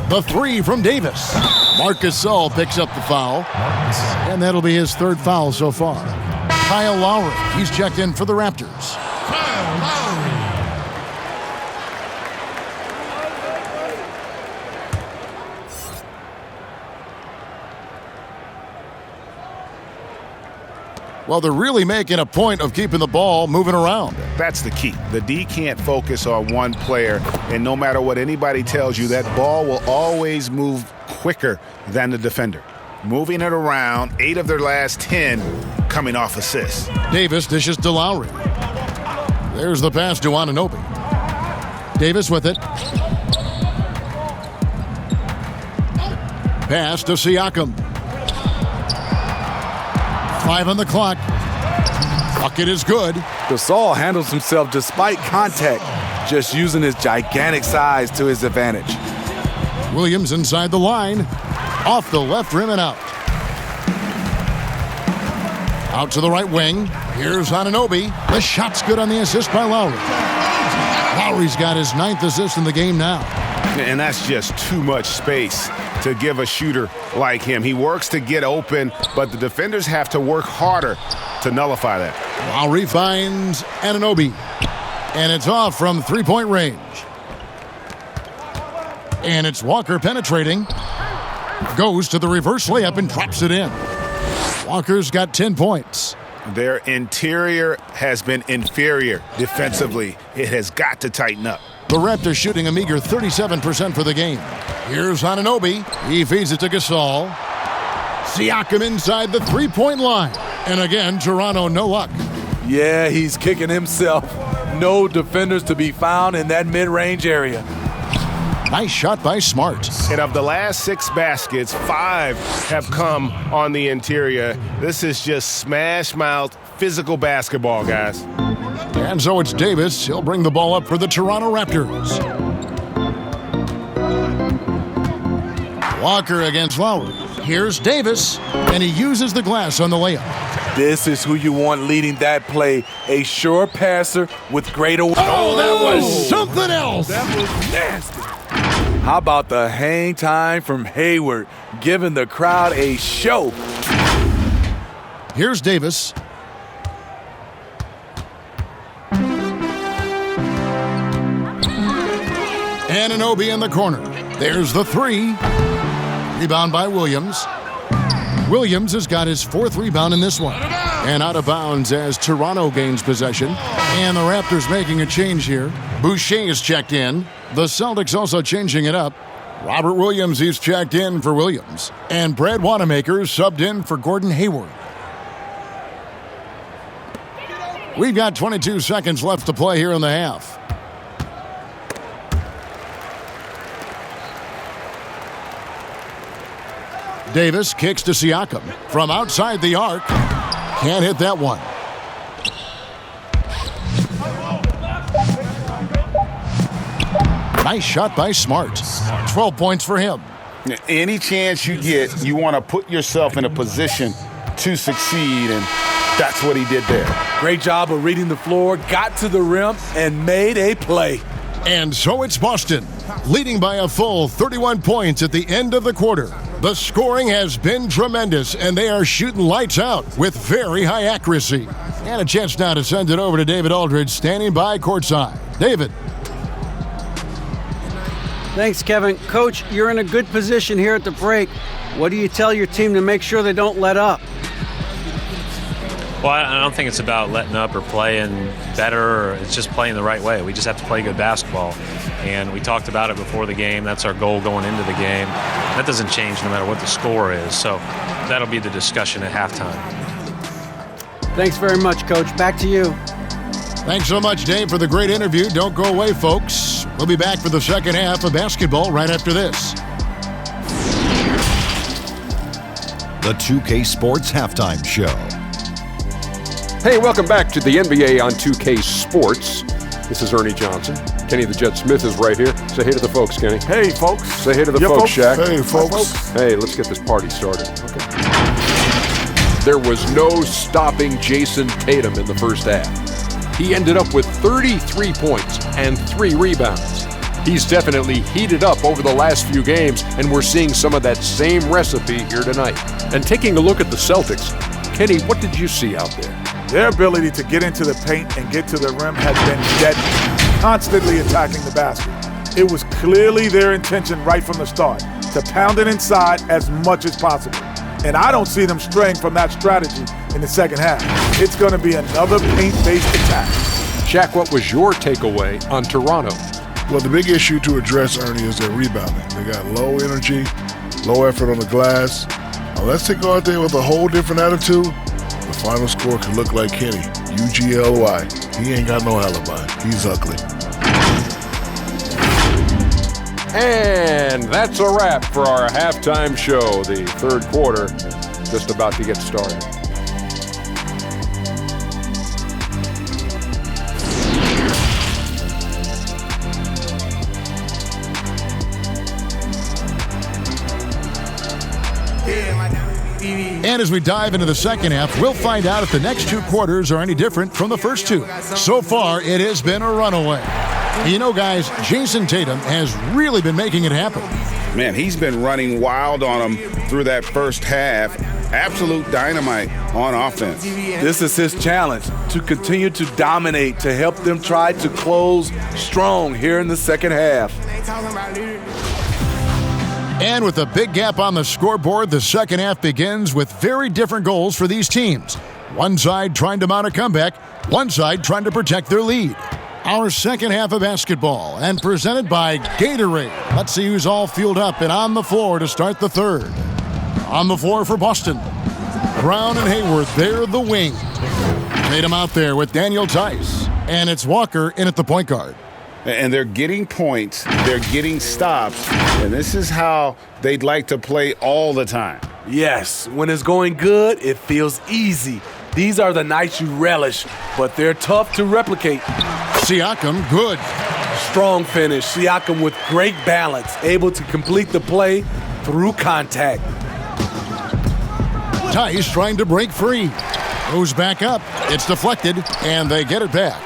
Speaker 4: The three from Davis. Marc Gasol picks up the foul, and that'll be his third foul so far. Kyle Lowry, he's checked in for the Raptors.
Speaker 9: Kyle Lowry.
Speaker 4: Well, they're really making a point of keeping the ball moving around.
Speaker 6: That's the key. The D can't focus on one player, and no matter what anybody tells you, that ball will always move quicker than the defender. Moving it around, 8 of their last 10 coming off assists.
Speaker 4: Davis dishes to Lowry. There's the pass to Anunoby. Davis with it. Pass to Siakam. 5 on the clock. Bucket is good.
Speaker 7: Gasol handles himself despite contact, just using his gigantic size to his advantage.
Speaker 4: Williams inside the line. Off the left rim and out. Out to the right wing. Here's Anunoby. The shot's good on the assist by Lowry. Lowry's got his 9th assist in the game now.
Speaker 6: And that's just too much space to give a shooter like him. He works to get open, but the defenders have to work harder to nullify that.
Speaker 4: Lowry finds Anunoby. And it's off from three-point range. And it's Walker penetrating. Goes to the reverse layup and drops it in. Walker's got 10 points.
Speaker 6: Their interior has been inferior defensively. It has got to tighten up.
Speaker 4: The Raptors shooting a meager 37% for the game. Here's Anunoby. He feeds it to Gasol. Siakam inside the three-point line. And again, Toronto, no luck.
Speaker 7: Yeah, he's kicking himself. No defenders to be found in that mid-range area.
Speaker 4: Nice shot by Smart.
Speaker 6: And of the last 6 baskets, 5 have come on the interior. This is just smash-mouth physical basketball, guys.
Speaker 4: And so it's Davis. He'll bring the ball up for the Toronto Raptors. Walker against Lowry. Here's Davis, and he uses the glass on the layup.
Speaker 7: This is who you want leading that play. A sure passer with great awareness.
Speaker 4: Oh, that was something else.
Speaker 7: That was nasty. How about the hang time from Hayward, giving the crowd a show?
Speaker 4: Here's Davis. Anunoby in the corner. There's the three. Rebound by Williams. Williams has got his 4th rebound in this one. And out of bounds as Toronto gains possession. And the Raptors making a change here. Boucher is checked in. The Celtics also changing it up. Robert Williams, he's checked in for Williams. And Brad Wanamaker subbed in for Gordon Hayward. We've got 22 seconds left to play here in the half. Davis kicks to Siakam from outside the arc. Can't hit that one. Nice shot by Smart. 12 points for him.
Speaker 6: Any chance you get, you want to put yourself in a position to succeed, and that's what he did there.
Speaker 7: Great job of reading the floor, got to the rim, and made a play.
Speaker 4: And so it's Boston, leading by a full 31 points at the end of the quarter. The scoring has been tremendous, and they are shooting lights out with very high accuracy. And a chance now to send it over to David Aldridge, standing by courtside. David.
Speaker 5: Thanks, Kevin. Coach, you're in a good position here at the break. What do you tell your team to make sure they don't let up?
Speaker 11: Well, I don't think it's about letting up or playing better. It's just playing the right way. We just have to play good basketball. And we talked about it before the game. That's our goal going into the game. That doesn't change no matter what the score is. So that'll be the discussion at halftime.
Speaker 5: Thanks very much, Coach. Back to you.
Speaker 4: Thanks so much, Dave, for the great interview. Don't go away, folks. We'll be back for the second half of basketball right after this.
Speaker 12: The 2K Sports Halftime Show.
Speaker 13: Hey, welcome back to the NBA on 2K Sports. This is Ernie Johnson. Kenny the Jet Smith is right here. Say hey to the folks, Kenny.
Speaker 6: Hey, folks.
Speaker 13: Say hey to the folks, Shaq.
Speaker 6: Hey, folks.
Speaker 13: Hey, let's get this party started. Okay. There was no stopping Jayson Tatum in the first half. He ended up with 33 points and 3 rebounds. He's definitely heated up over the last few games, and we're seeing some of that same recipe here tonight. And taking a look at the Celtics, Kenny, what did you see out there?
Speaker 7: Their ability to get into the paint and get to the rim has been deadly, constantly attacking the basket. It was clearly their intention right from the start to pound it inside as much as possible. And I don't see them straying from that strategy in the second half. It's going to be another paint-based attack.
Speaker 13: Shaq, what was your takeaway on Toronto?
Speaker 14: Well, the big issue to address, Ernie, is their rebounding. They got low energy, low effort on the glass. Unless they go out there with a whole different attitude, the final score could look like Kenny, UGLY. He ain't got no alibi. He's ugly.
Speaker 13: And that's a wrap for our halftime show. The third quarter just about to get started.
Speaker 4: And as we dive into the second half, we'll find out if the next two quarters are any different from the first two. So far, it has been a runaway. You know, guys, Jayson Tatum has really been making it happen.
Speaker 6: Man, he's been running wild on them through that first half. Absolute dynamite on offense.
Speaker 7: This is his challenge, to continue to dominate, to help them try to close strong here in the second half.
Speaker 4: And with a big gap on the scoreboard, the second half begins with very different goals for these teams. One side trying to mount a comeback, one side trying to protect their lead. Our second half of basketball, and presented by Gatorade. Let's see who's all fueled up and on the floor to start the third. On the floor for Boston, Brown and Hayward, they're the wing. Tatum out there with Daniel Tice, and it's Walker in at the point guard.
Speaker 6: And they're getting points, they're getting stops, and this is how they'd like to play all the time.
Speaker 7: Yes, when it's going good, it feels easy. These are the nights you relish, but they're tough to replicate.
Speaker 4: Siakam, good.
Speaker 7: Strong finish. Siakam with great balance, able to complete the play through contact.
Speaker 4: Tice trying to break free. Goes back up. It's deflected, and they get it back.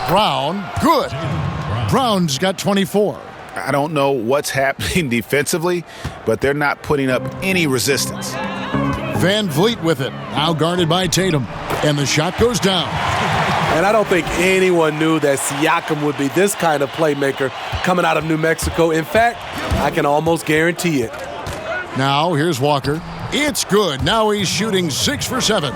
Speaker 4: Brown, good. Brown's got 24.
Speaker 6: I don't know what's happening defensively, but they're not putting up any resistance.
Speaker 4: Van Vliet with it, now guarded by Tatum, and the shot goes down.
Speaker 7: And I don't think anyone knew that Siakam would be this kind of playmaker coming out of New Mexico. In fact, I can almost guarantee it.
Speaker 4: Now, here's Walker. It's good. Now he's shooting 6 for 7.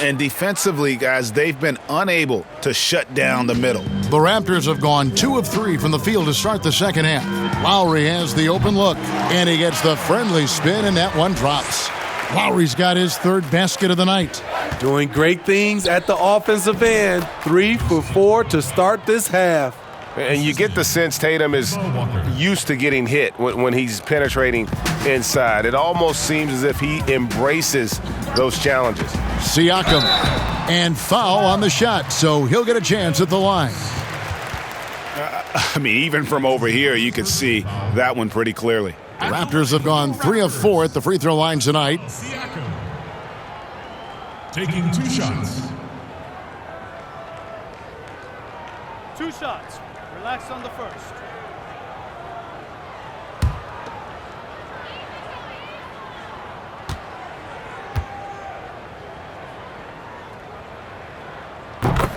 Speaker 6: And defensively, guys, they've been unable to shut down the middle.
Speaker 4: The Raptors have gone 2 of 3 from the field to start the second half. Lowry has the open look, and he gets the friendly spin, and that one drops. Lowry's got his third basket of the night.
Speaker 7: Doing great things at the offensive end. 3 for 4 to start this half.
Speaker 8: And you get the sense Tatum is used to getting hit when he's penetrating inside. It almost seems as if he embraces those challenges.
Speaker 4: Siakam, and foul on the shot, so he'll get a chance at the line.
Speaker 6: I mean, even from over here, you could see that one pretty clearly.
Speaker 4: Raptors have gone 3 of 4 at the free throw line tonight.
Speaker 9: Siakam taking 2 shots.
Speaker 15: 2 shots. Relax on the first.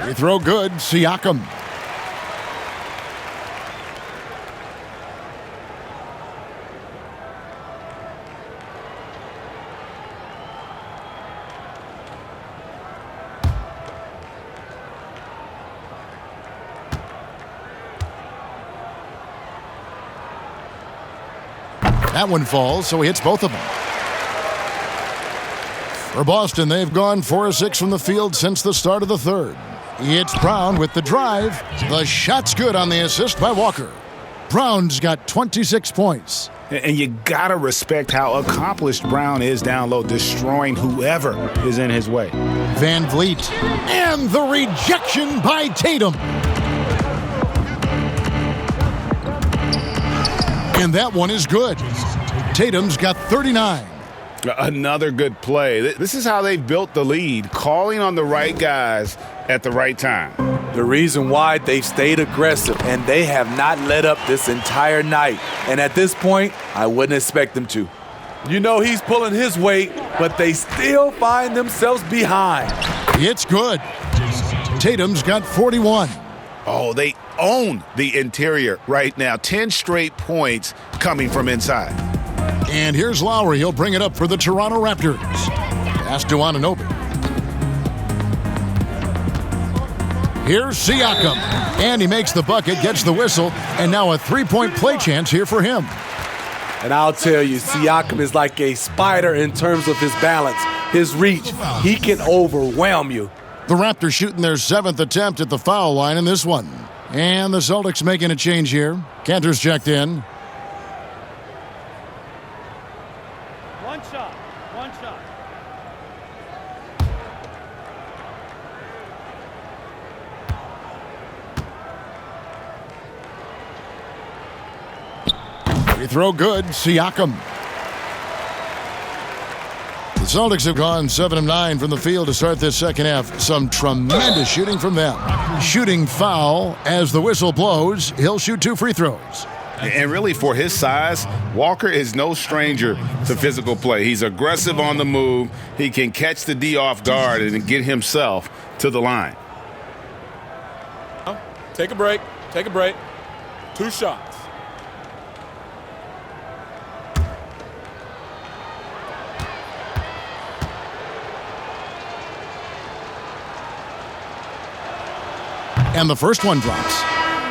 Speaker 4: Free throw good, Siakam. That one falls, so he hits both of them. For Boston, they've gone 4 of 6 from the field since the start of the third. It's Brown with the drive. The shot's good on the assist by Walker. Brown's got 26 points.
Speaker 6: And you gotta respect how accomplished Brown is down low, destroying whoever is in his way.
Speaker 4: Van Vliet, and the rejection by Tatum. And that one is good. Tatum's got 39.
Speaker 6: Another good play. This is how they've built the lead, calling on the right guys at the right time.
Speaker 7: The reason why they've stayed aggressive and they have not let up this entire night. And at this point, I wouldn't expect them to. You know he's pulling his weight, but they still find themselves behind.
Speaker 4: It's good. Tatum's got 41.
Speaker 6: Oh, they own the interior right now. 10 straight points coming from inside.
Speaker 4: And here's Lowry. He'll bring it up for the Toronto Raptors. Pass to Anunoby. Here's Siakam. And he makes the bucket, gets the whistle, and now a three-point play chance here for him.
Speaker 7: And I'll tell you, Siakam is like a spider in terms of his balance, his reach. He can overwhelm you.
Speaker 4: The Raptors shooting their 7th attempt at the foul line in this one. And the Celtics making a change here. Cantor's checked in.
Speaker 15: One shot.
Speaker 4: Free throw good. Siakam. The Celtics have gone 7 of 9 from the field to start this second half. Some tremendous shooting from them. Shooting foul as the whistle blows. He'll shoot 2 free throws.
Speaker 6: And really, for his size, Walker is no stranger to physical play. He's aggressive on the move. He can catch the D off guard and get himself to the line.
Speaker 9: Take a break. 2 shots.
Speaker 4: And the first one drops.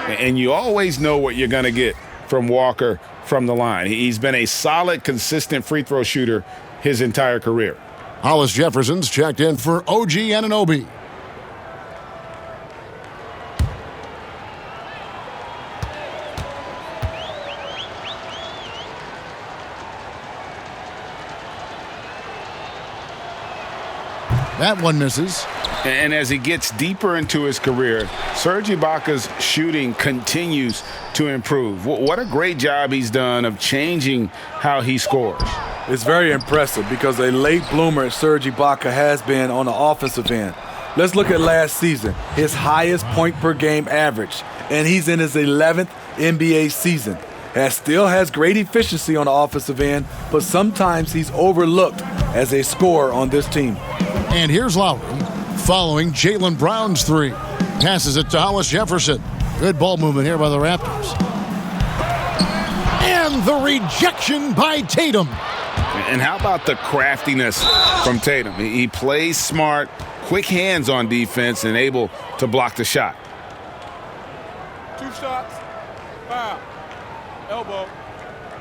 Speaker 6: And you always know what you're going to get from Walker from the line. He's been a solid, consistent free throw shooter his entire career.
Speaker 4: Hollis Jefferson's checked in for OG Anunoby. That one misses.
Speaker 6: And as he gets deeper into his career, Serge Ibaka's shooting continues to improve. What a great job he's done of changing how he scores.
Speaker 7: It's very impressive because a late bloomer Serge Ibaka has been on the offensive end. Let's look at last season, his highest point per game average, and he's in his 11th NBA season. Still has great efficiency on the offensive end, but sometimes he's overlooked as a scorer on this team.
Speaker 4: And here's Lowry following Jaylen Brown's 3. Passes it to Hollis Jefferson. Good ball movement here by the Raptors. And the rejection by Tatum.
Speaker 6: And how about the craftiness from Tatum? He plays smart, quick hands on defense, and able to block the shot.
Speaker 9: 2 shots. Foul. Elbow.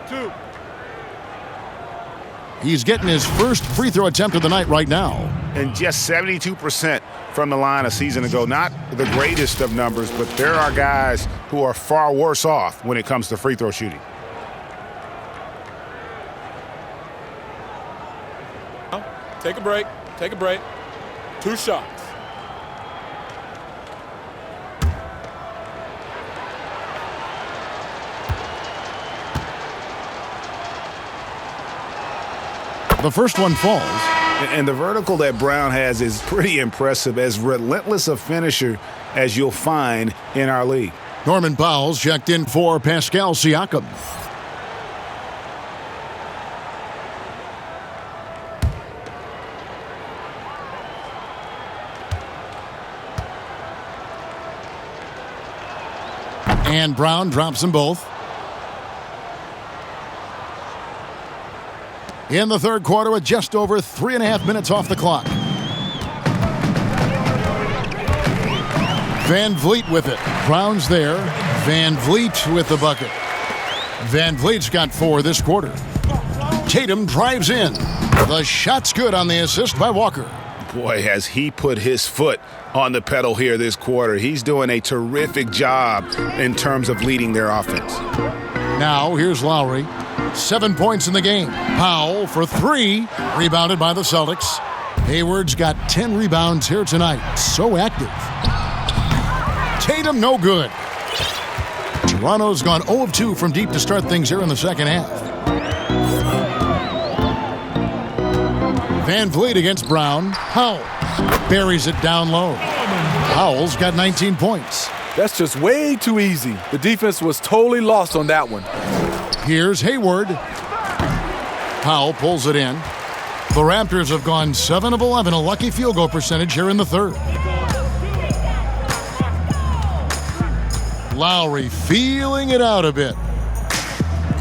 Speaker 9: 2.
Speaker 4: He's getting his first free throw attempt of the night right now.
Speaker 6: And just 72% from the line a season ago. Not the greatest of numbers, but there are guys who are far worse off when it comes to free throw shooting.
Speaker 9: Take a break. 2 shots.
Speaker 4: The first one falls.
Speaker 6: And the vertical that Brown has is pretty impressive, as relentless a finisher as you'll find in our league.
Speaker 4: Norman Powell's checked in for Pascal Siakam. And Brown drops them both. In the third quarter with just over 3.5 minutes off the clock. Van Vliet with it. Brown's there. Van Vliet with the bucket. Van Vliet's got 4 this quarter. Tatum drives in. The shot's good on the assist by Walker.
Speaker 6: Boy, has he put his foot on the pedal here this quarter. He's doing a terrific job in terms of leading their offense.
Speaker 4: Now, here's Lowry. 7 points in the game. Powell for 3. Rebounded by the Celtics. Hayward's got 10 rebounds here tonight. So active. Tatum no good. Toronto's gone 0 of 2 from deep to start things here in the second half. Van Vliet against Brown. Powell buries it down low. Powell's got 19 points.
Speaker 7: That's just way too easy. The defense was totally lost on that one.
Speaker 4: Here's Hayward. Powell pulls it in. The Raptors have gone 7 of 11, a lucky field goal percentage here in the third. Lowry feeling it out a bit.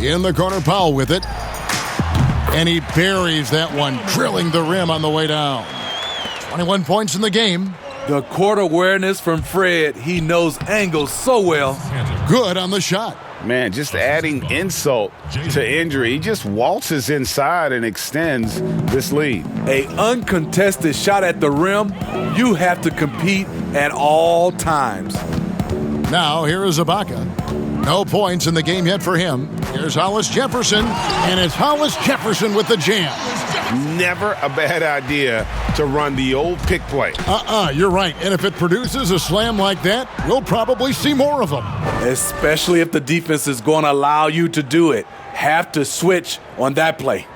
Speaker 4: In the corner, Powell with it. And he buries that one, drilling the rim on the way down. 21 points in the game.
Speaker 7: The court awareness from Fred. He knows angles so well.
Speaker 4: Good on the shot.
Speaker 6: Man, just adding insult to injury. He just waltzes inside and extends this lead.
Speaker 7: A uncontested shot at the rim. You have to compete at all times.
Speaker 4: Now, here is Ibaka. No points in the game yet for him. Here's Hollis Jefferson, and it's Hollis Jefferson with the jam.
Speaker 6: Never a bad idea to run the old pick play.
Speaker 4: You're right. And if it produces a slam like that, we'll probably see more of them.
Speaker 7: Especially if the defense is going to allow you to do it. Have to switch on that play.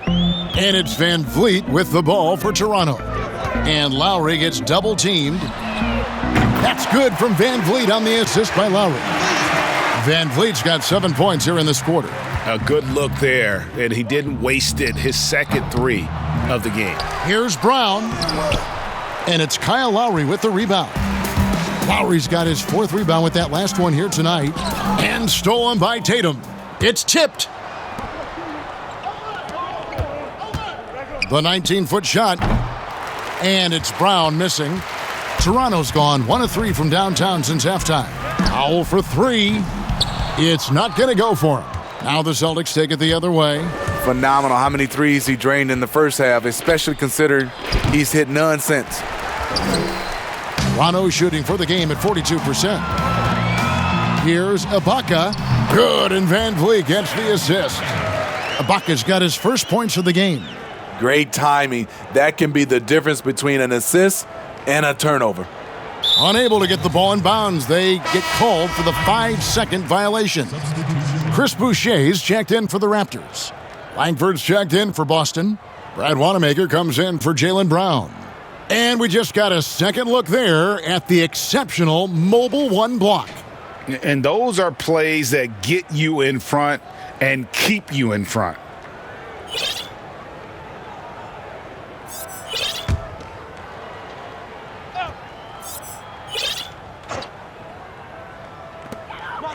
Speaker 4: And it's Van Vliet with the ball for Toronto. And Lowry gets double-teamed. That's good from Van Vliet on the assist by Lowry. Van Vliet's got 7 points here in this quarter.
Speaker 6: A good look there, and he didn't waste it. His second 3 of the game.
Speaker 4: Here's Brown. And it's Kyle Lowry with the rebound. Lowry's got his 4th rebound with that last one here tonight. And stolen by Tatum. It's tipped. The 19-foot shot. And it's Brown missing. Toronto's gone 1 of 3 from downtown since halftime. Powell for 3. It's not going to go for him. Now the Celtics take it the other way.
Speaker 7: Phenomenal how many threes he drained in the first half, especially considering he's hit none since.
Speaker 4: Toronto shooting for the game at 42%. Here's Ibaka. Good, and Van Vliet gets the assist. Ibaka's got his first points of the game.
Speaker 7: Great timing. That can be the difference between an assist and a turnover.
Speaker 4: Unable to get the ball in bounds, they get called for the 5-second violation. Chris Boucher's checked in for the Raptors. Langford's checked in for Boston. Brad Wanamaker comes in for Jaylen Brown. And we just got a second look there at the exceptional Mobile 1 block.
Speaker 6: And those are plays that get you in front and keep you in front.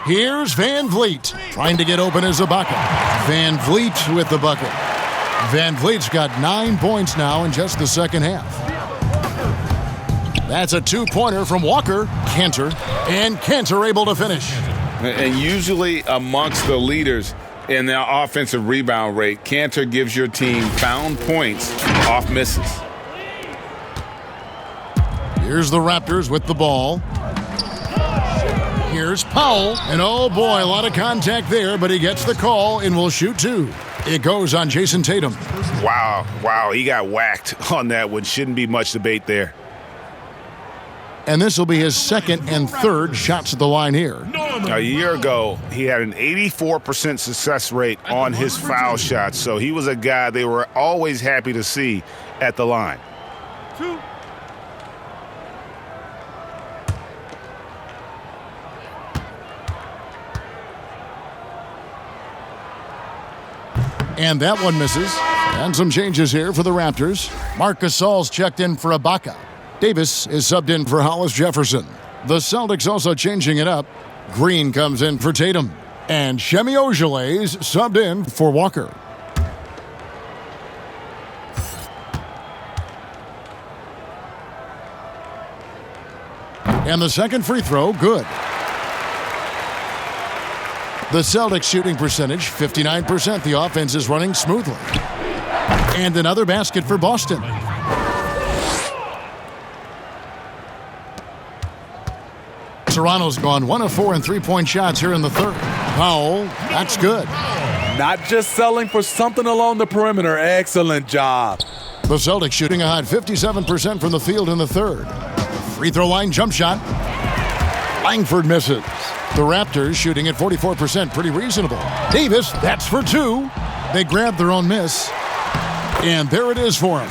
Speaker 4: Here's Van Vliet trying to get open as Ibaka. Van Vliet with the bucket. Van Vliet's got 9 points now in just the second half. That's a 2-pointer from Walker. Kanter. And Kanter able to finish.
Speaker 6: And usually amongst the leaders in the offensive rebound rate, Kanter gives your team found points off misses.
Speaker 4: Here's the Raptors with the ball. Here's Powell, and oh boy, a lot of contact there, but he gets the call and will shoot 2. It goes on Jayson Tatum.
Speaker 6: Wow, he got whacked on that one. Shouldn't be much debate there.
Speaker 4: And this will be his 2nd and 3rd shots at the line here.
Speaker 6: A year ago, he had an 84% success rate on his foul shots, so he was a guy they were always happy to see at the line.
Speaker 15: 2.
Speaker 4: And that one misses. And some changes here for the Raptors. Marc Gasol's checked in for Ibaka. Davis is subbed in for Hollis Jefferson. The Celtics also changing it up. Green comes in for Tatum. And Shemi Ojeley's subbed in for Walker. And the second free throw, good. The Celtics shooting percentage, 59%. The offense is running smoothly. And another basket for Boston. Toronto's gone 1 of 4 in 3-point shots here in the third. Powell, that's good.
Speaker 7: Not just selling for something along the perimeter. Excellent job.
Speaker 4: The Celtics shooting a hot 57% from the field in the third. Free throw line jump shot. Langford misses. The Raptors shooting at 44%, pretty reasonable. Davis, that's for 2. They grabbed their own miss. And there it is for him.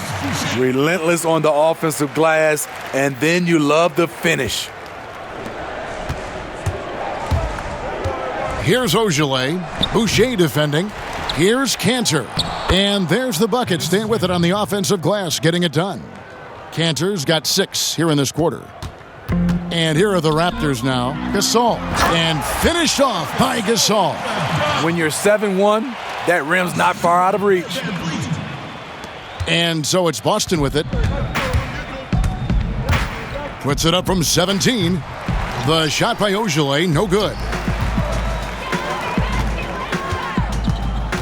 Speaker 7: Relentless on the offensive glass, and then you love the finish.
Speaker 4: Here's Ogilvy. Boucher defending. Here's Cantor. And there's the bucket. Staying with it on the offensive glass, getting it done. Cantor's got 6 here in this quarter. And here are the Raptors now. Gasol. And finished off by Gasol.
Speaker 7: When you're 7-1, that rim's not far out of reach.
Speaker 4: And so it's Boston with it. Puts it up from 17. The shot by Ogilvy, no good.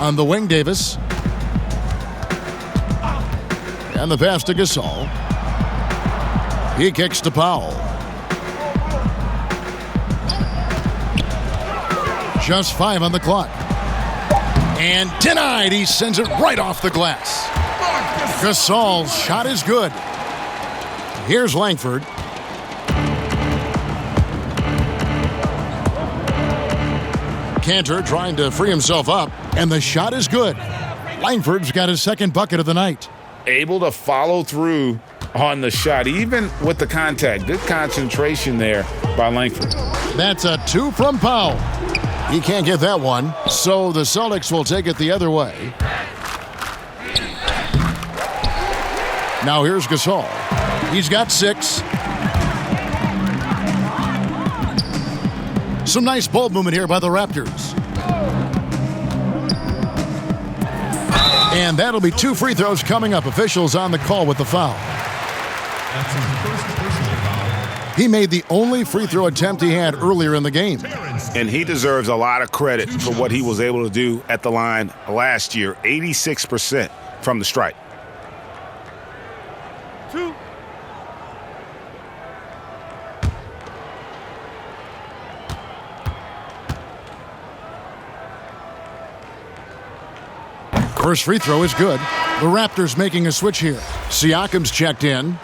Speaker 4: On the wing, Davis. And the pass to Gasol. He kicks to Powell. Just 5 on the clock. And denied. He sends it right off the glass. Gasol's shot is good. Here's Langford. Cantor trying to free himself up, and the shot is good. Langford's got his second bucket of the night.
Speaker 6: Able to follow through on the shot, even with the contact. Good concentration there by Langford.
Speaker 4: That's a 2 from Powell. He can't get that one, so the Celtics will take it the other way. Now here's Gasol. He's got 6. Some nice ball movement here by the Raptors. And that'll be 2 free throws coming up. Officials on the call with the foul. He made the only free throw attempt he had earlier in the game.
Speaker 6: And he deserves a lot of credit for what he was able to do at the line last year. 86% from the stripe.
Speaker 15: 2.
Speaker 4: First free throw is good. The Raptors making a switch here. Siakam's checked in.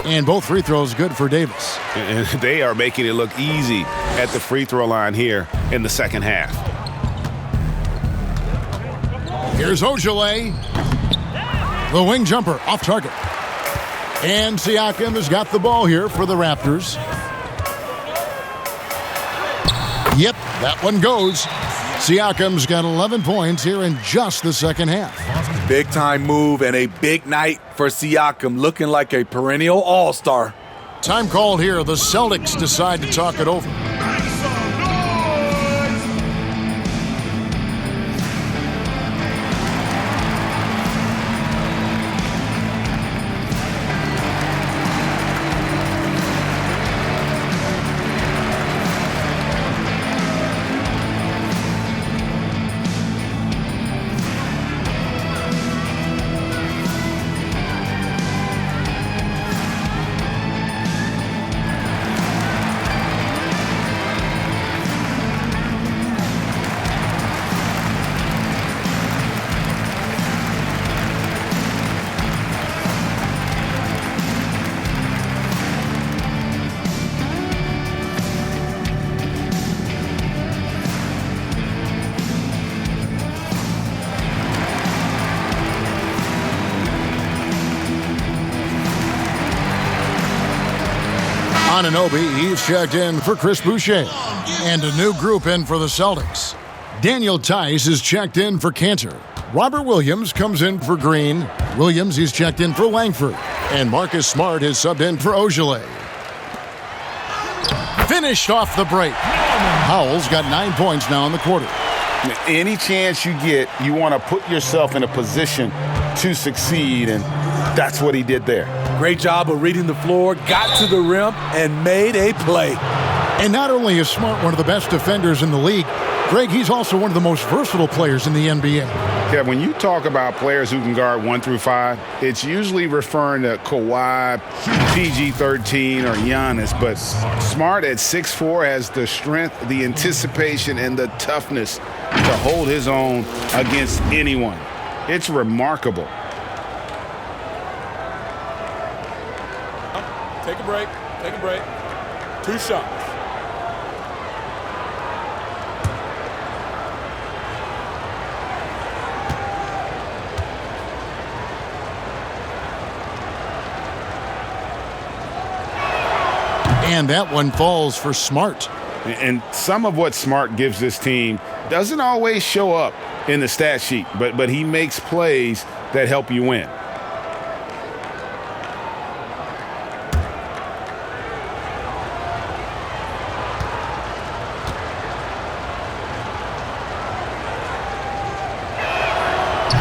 Speaker 4: And both free throws good for Davis.
Speaker 6: And they are making it look easy at the free throw line here in the second half.
Speaker 4: Here's Ogilvy. The wing jumper off target. And Siakam has got the ball here for the Raptors. Yep, that one goes. Siakam's got 11 points here in just the second half.
Speaker 7: Big time move and a big night for Siakam, looking like a perennial all-star.
Speaker 4: Time called here. The Celtics decide to talk it over. Anunoby, he's checked in for Chris Boucher. And a new group in for the Celtics. Daniel Tice is checked in for Cantor. Robert Williams comes in for Green. Williams, he's checked in for Langford. And Marcus Smart is subbed in for Ogilvy. Finished off the break. Howell's got 9 points now in the quarter.
Speaker 6: Any chance you get, you want to put yourself in a position to succeed, and that's what he did there.
Speaker 7: Great job of reading the floor, got to the rim, and made a play.
Speaker 4: And not only is Smart one of the best defenders in the league, Greg, he's also one of the most versatile players in the NBA.
Speaker 6: Yeah, when you talk about players who can guard 1 through 5, it's usually referring to Kawhi, PG-13, or Giannis. But Smart at 6'4" has the strength, the anticipation, and the toughness to hold his own against anyone. It's remarkable.
Speaker 9: Take a break. Take a break. 2 shots.
Speaker 4: And that one falls for Smart.
Speaker 6: And some of what Smart gives this team doesn't always show up in the stat sheet, but he makes plays that help you win.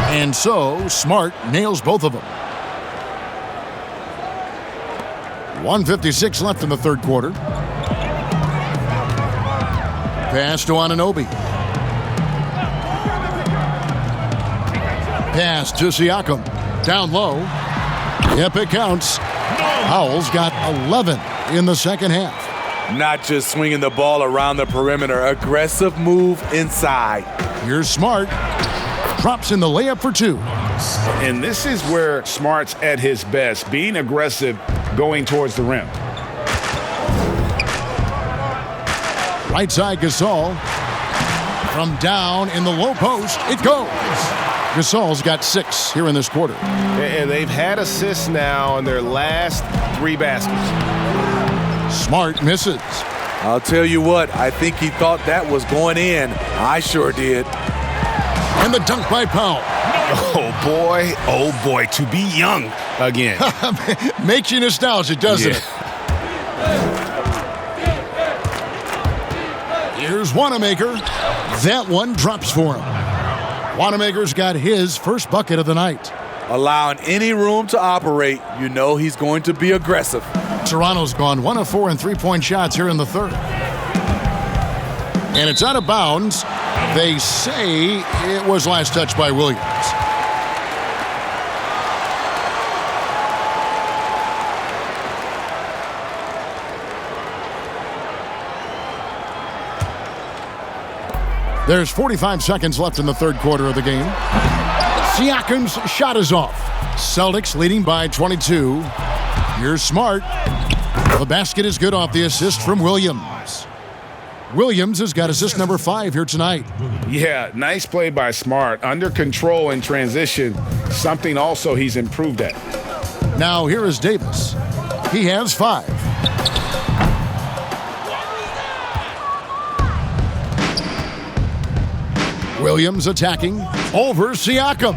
Speaker 4: And so, Smart nails both of them. 1:56 left in the third quarter. Pass to Anunoby. Pass to Siakam. Down low. Yep, it counts. Howell's got 11 in the second half.
Speaker 7: Not just swinging the ball around the perimeter. Aggressive move inside.
Speaker 4: Here's Smart. Drops in the layup for 2.
Speaker 6: And this is where Smart's at his best, being aggressive, going towards the rim.
Speaker 4: Right side, Gasol. From down in the low post, it goes. Gasol's got 6 here in this quarter.
Speaker 8: And they've had assists now in their last 3 baskets.
Speaker 4: Smart misses.
Speaker 7: I'll tell you what, I think he thought that was going in. I sure did.
Speaker 4: And the dunk by Powell.
Speaker 6: Oh boy, to be young again.
Speaker 4: Makes you nostalgic, doesn't it? Here's Wanamaker. That one drops for him. Wanamaker's got his first bucket of the night.
Speaker 7: Allowing any room to operate, you know he's going to be aggressive.
Speaker 4: Toronto's gone 1 of 4 in 3-point shots here in the third. And it's out of bounds. They say it was last touched by Williams. There's 45 seconds left in the third quarter of the game. Siakam's shot is off. Celtics leading by 22. Here's Smart. The basket is good off the assist from Williams. Williams has got assist number 5 here tonight.
Speaker 6: Yeah, nice play by Smart. Under control in transition, something also he's improved at.
Speaker 4: Now here is Davis. He has 5. Williams attacking over Siakam.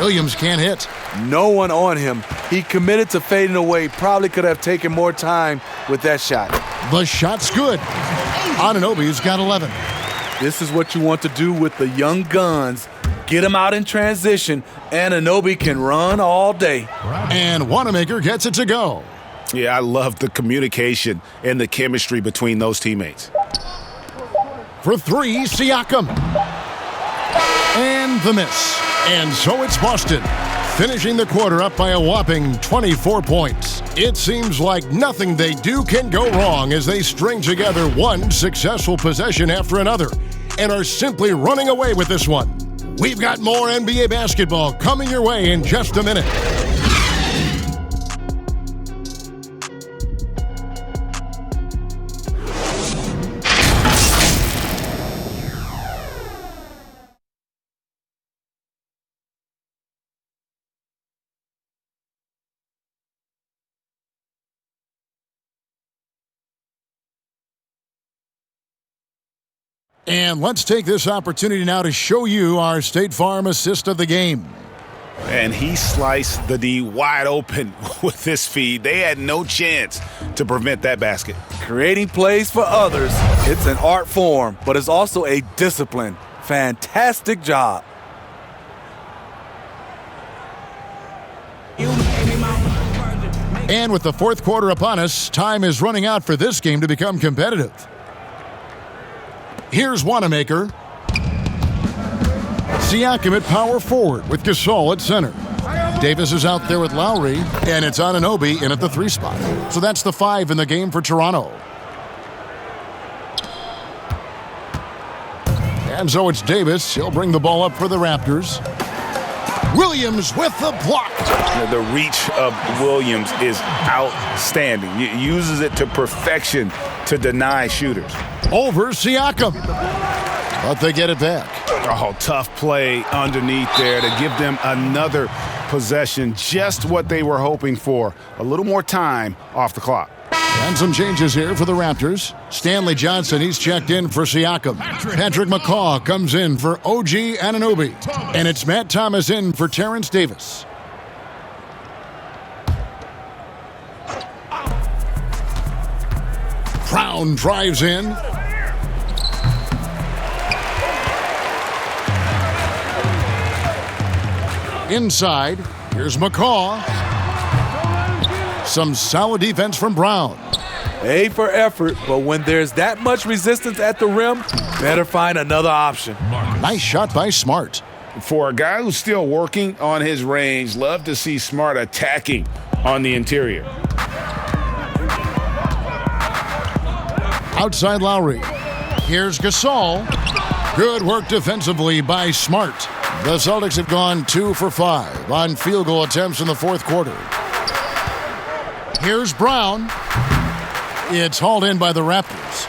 Speaker 4: Williams can't hit.
Speaker 7: No one on him. He committed to fading away. Probably could have taken more time with that shot.
Speaker 4: The shot's good. Anunoby's got 11.
Speaker 7: This is what you want to do with the young guns. Get them out in transition. Anunoby can run all day.
Speaker 4: And Wanamaker gets it to go.
Speaker 6: Yeah, I love the communication and the chemistry between those teammates.
Speaker 4: For 3, Siakam. And the miss. And so it's Boston, finishing the quarter up by a whopping 24 points. It seems like nothing they do can go wrong as they string together one successful possession after another and are simply running away with this one. We've got more NBA basketball coming your way in just a minute. And let's take this opportunity now to show you our State Farm assist of the game.
Speaker 6: And he sliced the D wide open with this feed. They had no chance to prevent that basket.
Speaker 7: Creating plays for others, it's an art form, but it's also a discipline. Fantastic job.
Speaker 4: And with the fourth quarter upon us, time is running out for this game to become competitive. Here's Wanamaker. Siakam at power forward with Gasol at center. Davis is out there with Lowry, and it's Anunoby in at the 3 spot. So that's the 5 in the game for Toronto. And so it's Davis. He'll bring the ball up for the Raptors. Williams with the block.
Speaker 6: The reach of Williams is outstanding. He uses it to perfection to deny shooters.
Speaker 4: Over Siakam. But they get it back.
Speaker 6: Oh, tough play underneath there to give them another possession. Just what they were hoping for. A little more time off the clock.
Speaker 4: And some changes here for the Raptors. Stanley Johnson, he's checked in for Siakam. Patrick McCaw comes in for OG Anunoby. And it's Matt Thomas in for Terrence Davis. Brown drives in. Inside, here's McCaw. Some solid defense from Brown.
Speaker 7: A for effort, but when there's that much resistance at the rim, better find another option.
Speaker 4: Nice shot by Smart.
Speaker 6: For a guy who's still working on his range, love to see Smart attacking on the interior.
Speaker 4: Outside Lowry. Here's Gasol. Good work defensively by Smart. The Celtics have gone 2 for 5 on field goal attempts in the fourth quarter. Here's Brown. It's hauled in by the Raptors.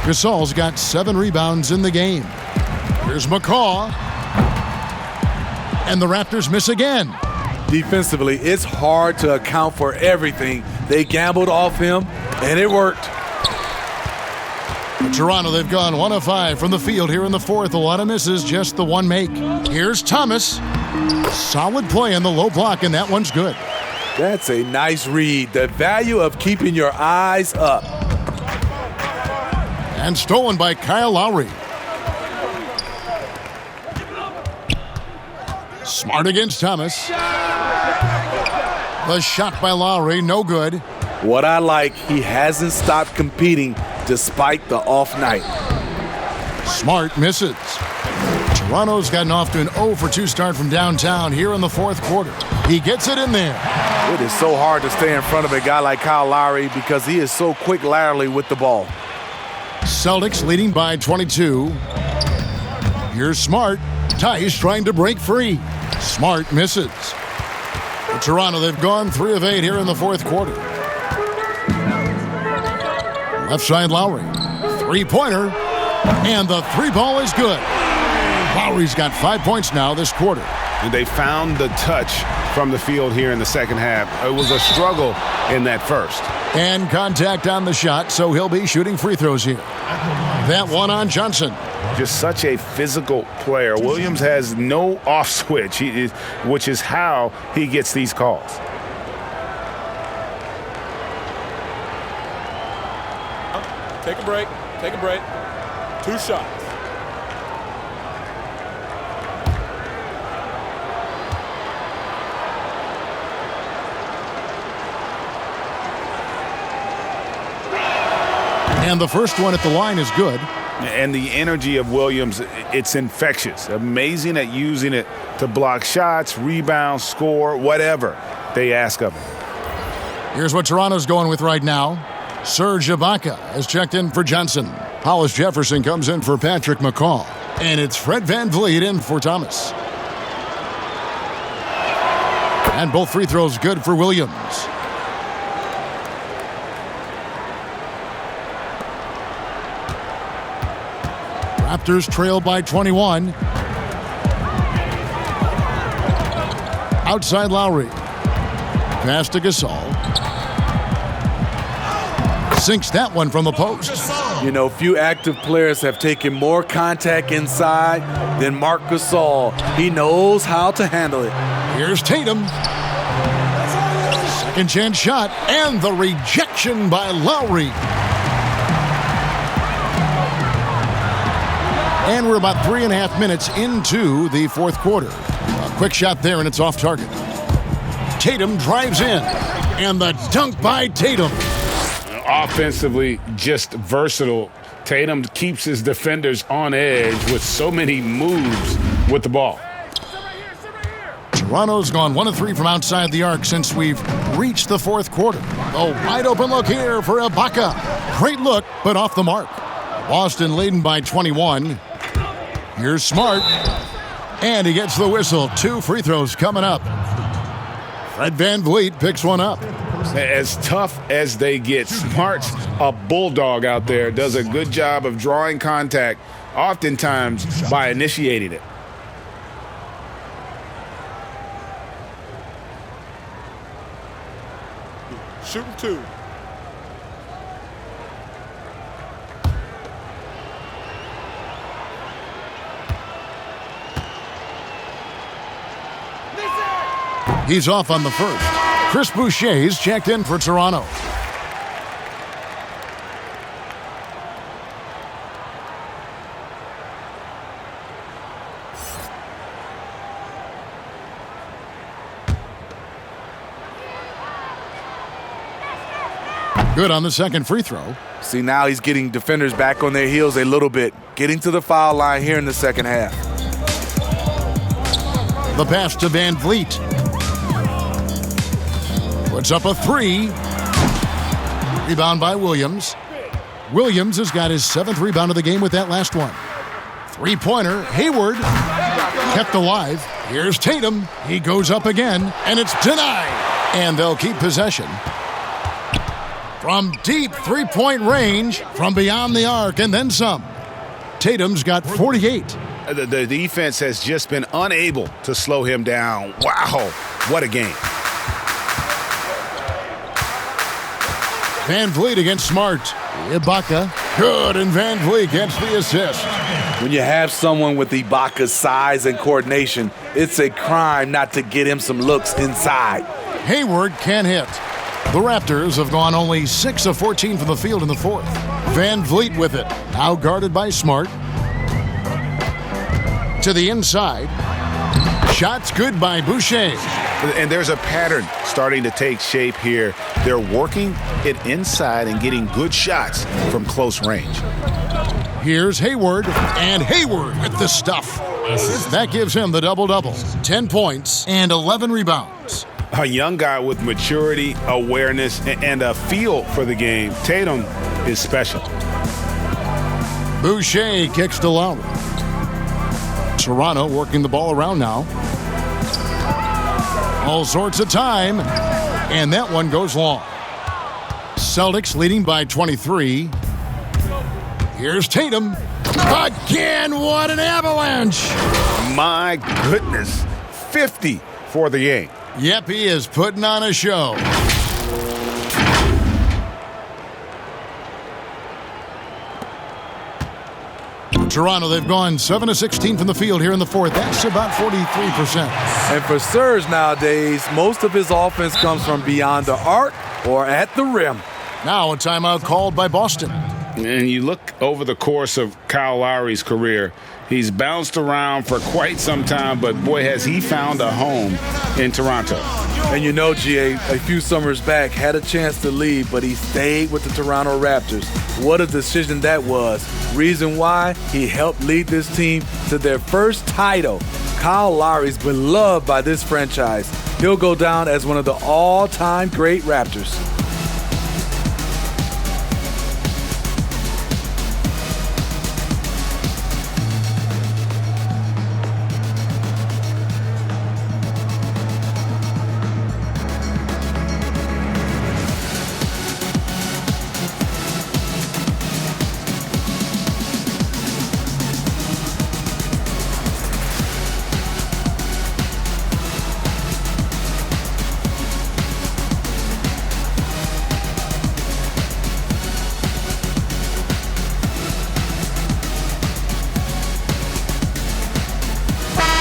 Speaker 4: Gasol's got 7 rebounds in the game. Here's McCaw. And the Raptors miss again.
Speaker 7: Defensively, it's hard to account for everything. They gambled off him, and it worked.
Speaker 4: Toronto, they've gone 1 of 5 from the field here in the fourth. A lot of misses, just the one make. Here's Thomas. Solid play in the low block, and that one's good.
Speaker 7: That's a nice read. The value of keeping your eyes up.
Speaker 4: And stolen by Kyle Lowry. Smart against Thomas. The shot by Lowry, no good.
Speaker 7: What I like, he hasn't stopped competing despite the off night.
Speaker 4: Smart misses. Toronto's gotten off to an 0 for 2 start from downtown here in the fourth quarter. He gets it in there.
Speaker 7: It is so hard to stay in front of a guy like Kyle Lowry because he is so quick laterally with the ball.
Speaker 4: Celtics leading by 22. Here's Smart. Tice trying to break free. Smart misses. For Toronto, they've gone 3 of 8 here in the fourth quarter. Left side Lowry. Three-pointer. And the 3-ball is good. Lowry's got 5 points now this quarter.
Speaker 6: And they found the touch from the field here in the second half. It was a struggle in that first.
Speaker 4: And contact on the shot, so he'll be shooting free throws here. That one on Johnson.
Speaker 6: Just such a physical player. Williams has no off switch, which is how he gets these calls.
Speaker 9: Take a break. Take a break. 2 shots.
Speaker 4: And the first one at the line is good.
Speaker 6: And the energy of Williams, it's infectious. Amazing at using it to block shots, rebound, score, whatever they ask of him.
Speaker 4: Here's what Toronto's going with right now. Serge Ibaka has checked in for Johnson. Hollis Jefferson comes in for Patrick McCaw. And it's Fred VanVleet in for Thomas. And both free throws good for Williams. Raptors trail by 21. Outside Lowry. Pass to Gasol. Sinks that one from the post.
Speaker 7: You know, few active players have taken more contact inside than Marc Gasol. He knows how to handle it.
Speaker 4: Here's Tatum. Second chance shot, and the rejection by Lowry. And we're about 3.5 minutes into the fourth quarter. A quick shot there, and it's off target. Tatum drives in, and the dunk by Tatum.
Speaker 6: Offensively, just versatile. Tatum keeps his defenders on edge with so many moves with the ball.
Speaker 4: Toronto's gone 1 of 3 from outside the arc since we've reached the fourth quarter. A wide open look here for Ibaka. Great look, but off the mark. Boston leading by 21. Here's Smart. And he gets the whistle. 2 free throws coming up. Fred VanVleet picks one up.
Speaker 6: As tough as they get, Smart's a bulldog out there, does a good job of drawing contact, oftentimes by initiating it.
Speaker 9: Shooting 2.
Speaker 4: He's off on the first. Chris Boucher's checked in for Toronto. Good on the second free throw.
Speaker 7: See, now he's getting defenders back on their heels a little bit, getting to the foul line here in the second half.
Speaker 4: The pass to VanVleet. Puts up a 3. Rebound by Williams. Williams has got his 7th rebound of the game with that last one. 3-pointer, Hayward, kept alive. Here's Tatum. He goes up again, and it's denied. And they'll keep possession. From deep 3-point range, from beyond the arc, and then some. Tatum's got 48.
Speaker 6: The defense has just been unable to slow him down. Wow, what a game.
Speaker 4: VanVleet against Smart. Ibaka. Good, and VanVleet gets the assist.
Speaker 7: When you have someone with Ibaka's size and coordination, it's a crime not to get him some looks inside.
Speaker 4: Hayward can't hit. The Raptors have gone only 6 of 14 from the field in the fourth. VanVleet with it. Now guarded by Smart. To the inside. Shots good by Boucher.
Speaker 6: And there's a pattern starting to take shape here. They're working it inside and getting good shots from close range.
Speaker 4: Here's Hayward, and Hayward with the stuff. That gives him the double-double. 10 points and 11 rebounds.
Speaker 6: A young guy with maturity, awareness, and a feel for the game. Tatum is special.
Speaker 4: Boucher kicks to Lowry. Toronto working the ball around now. All sorts of time, and that one goes long. Celtics leading by 23. Here's Tatum. Again, what an avalanche!
Speaker 6: My goodness, 50 for the game.
Speaker 4: Yep, he is putting on a show. Toronto, they've gone 7 of 16 from the field here in the fourth. That's about 43%.
Speaker 7: And for Serge nowadays, most of his offense comes from beyond the arc or at the rim.
Speaker 4: Now a timeout called by Boston.
Speaker 6: And you look over the course of Kyle Lowry's career, he's bounced around for quite some time, but boy, has he found a home in Toronto.
Speaker 7: And you know, GA, a few summers back, had a chance to leave, but he stayed with the Toronto Raptors. What a decision that was. Reason why? He helped lead this team to their first title. Kyle Lowry's been loved by this franchise. He'll go down as one of the all-time great Raptors.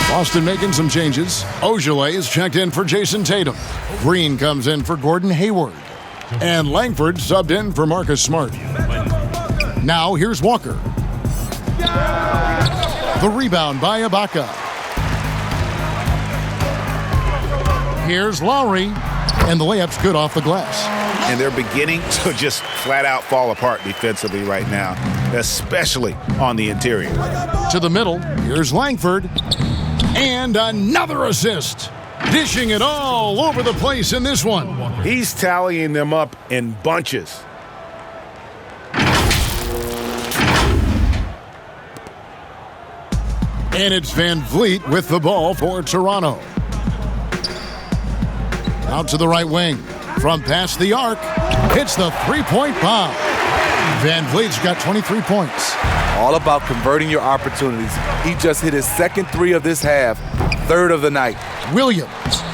Speaker 4: Boston making some changes. Ojale is checked in for Jayson Tatum. Green comes in for Gordon Hayward. And Langford subbed in for Marcus Smart. Now here's Walker. The rebound by Ibaka. Here's Lowry. And the layup's good off the glass.
Speaker 6: And they're beginning to just flat out fall apart defensively right now, especially on the interior.
Speaker 4: To the middle, here's Langford. And another assist. Dishing it all over the place in this one.
Speaker 6: He's tallying them up in bunches.
Speaker 4: And it's Van Vliet with the ball for Toronto. Out to the right wing. From past the arc, hits the three-point bomb. Van Vliet's got 23 points.
Speaker 7: All about converting your opportunities. He just hit his second three of this half, third of the night.
Speaker 4: Williams.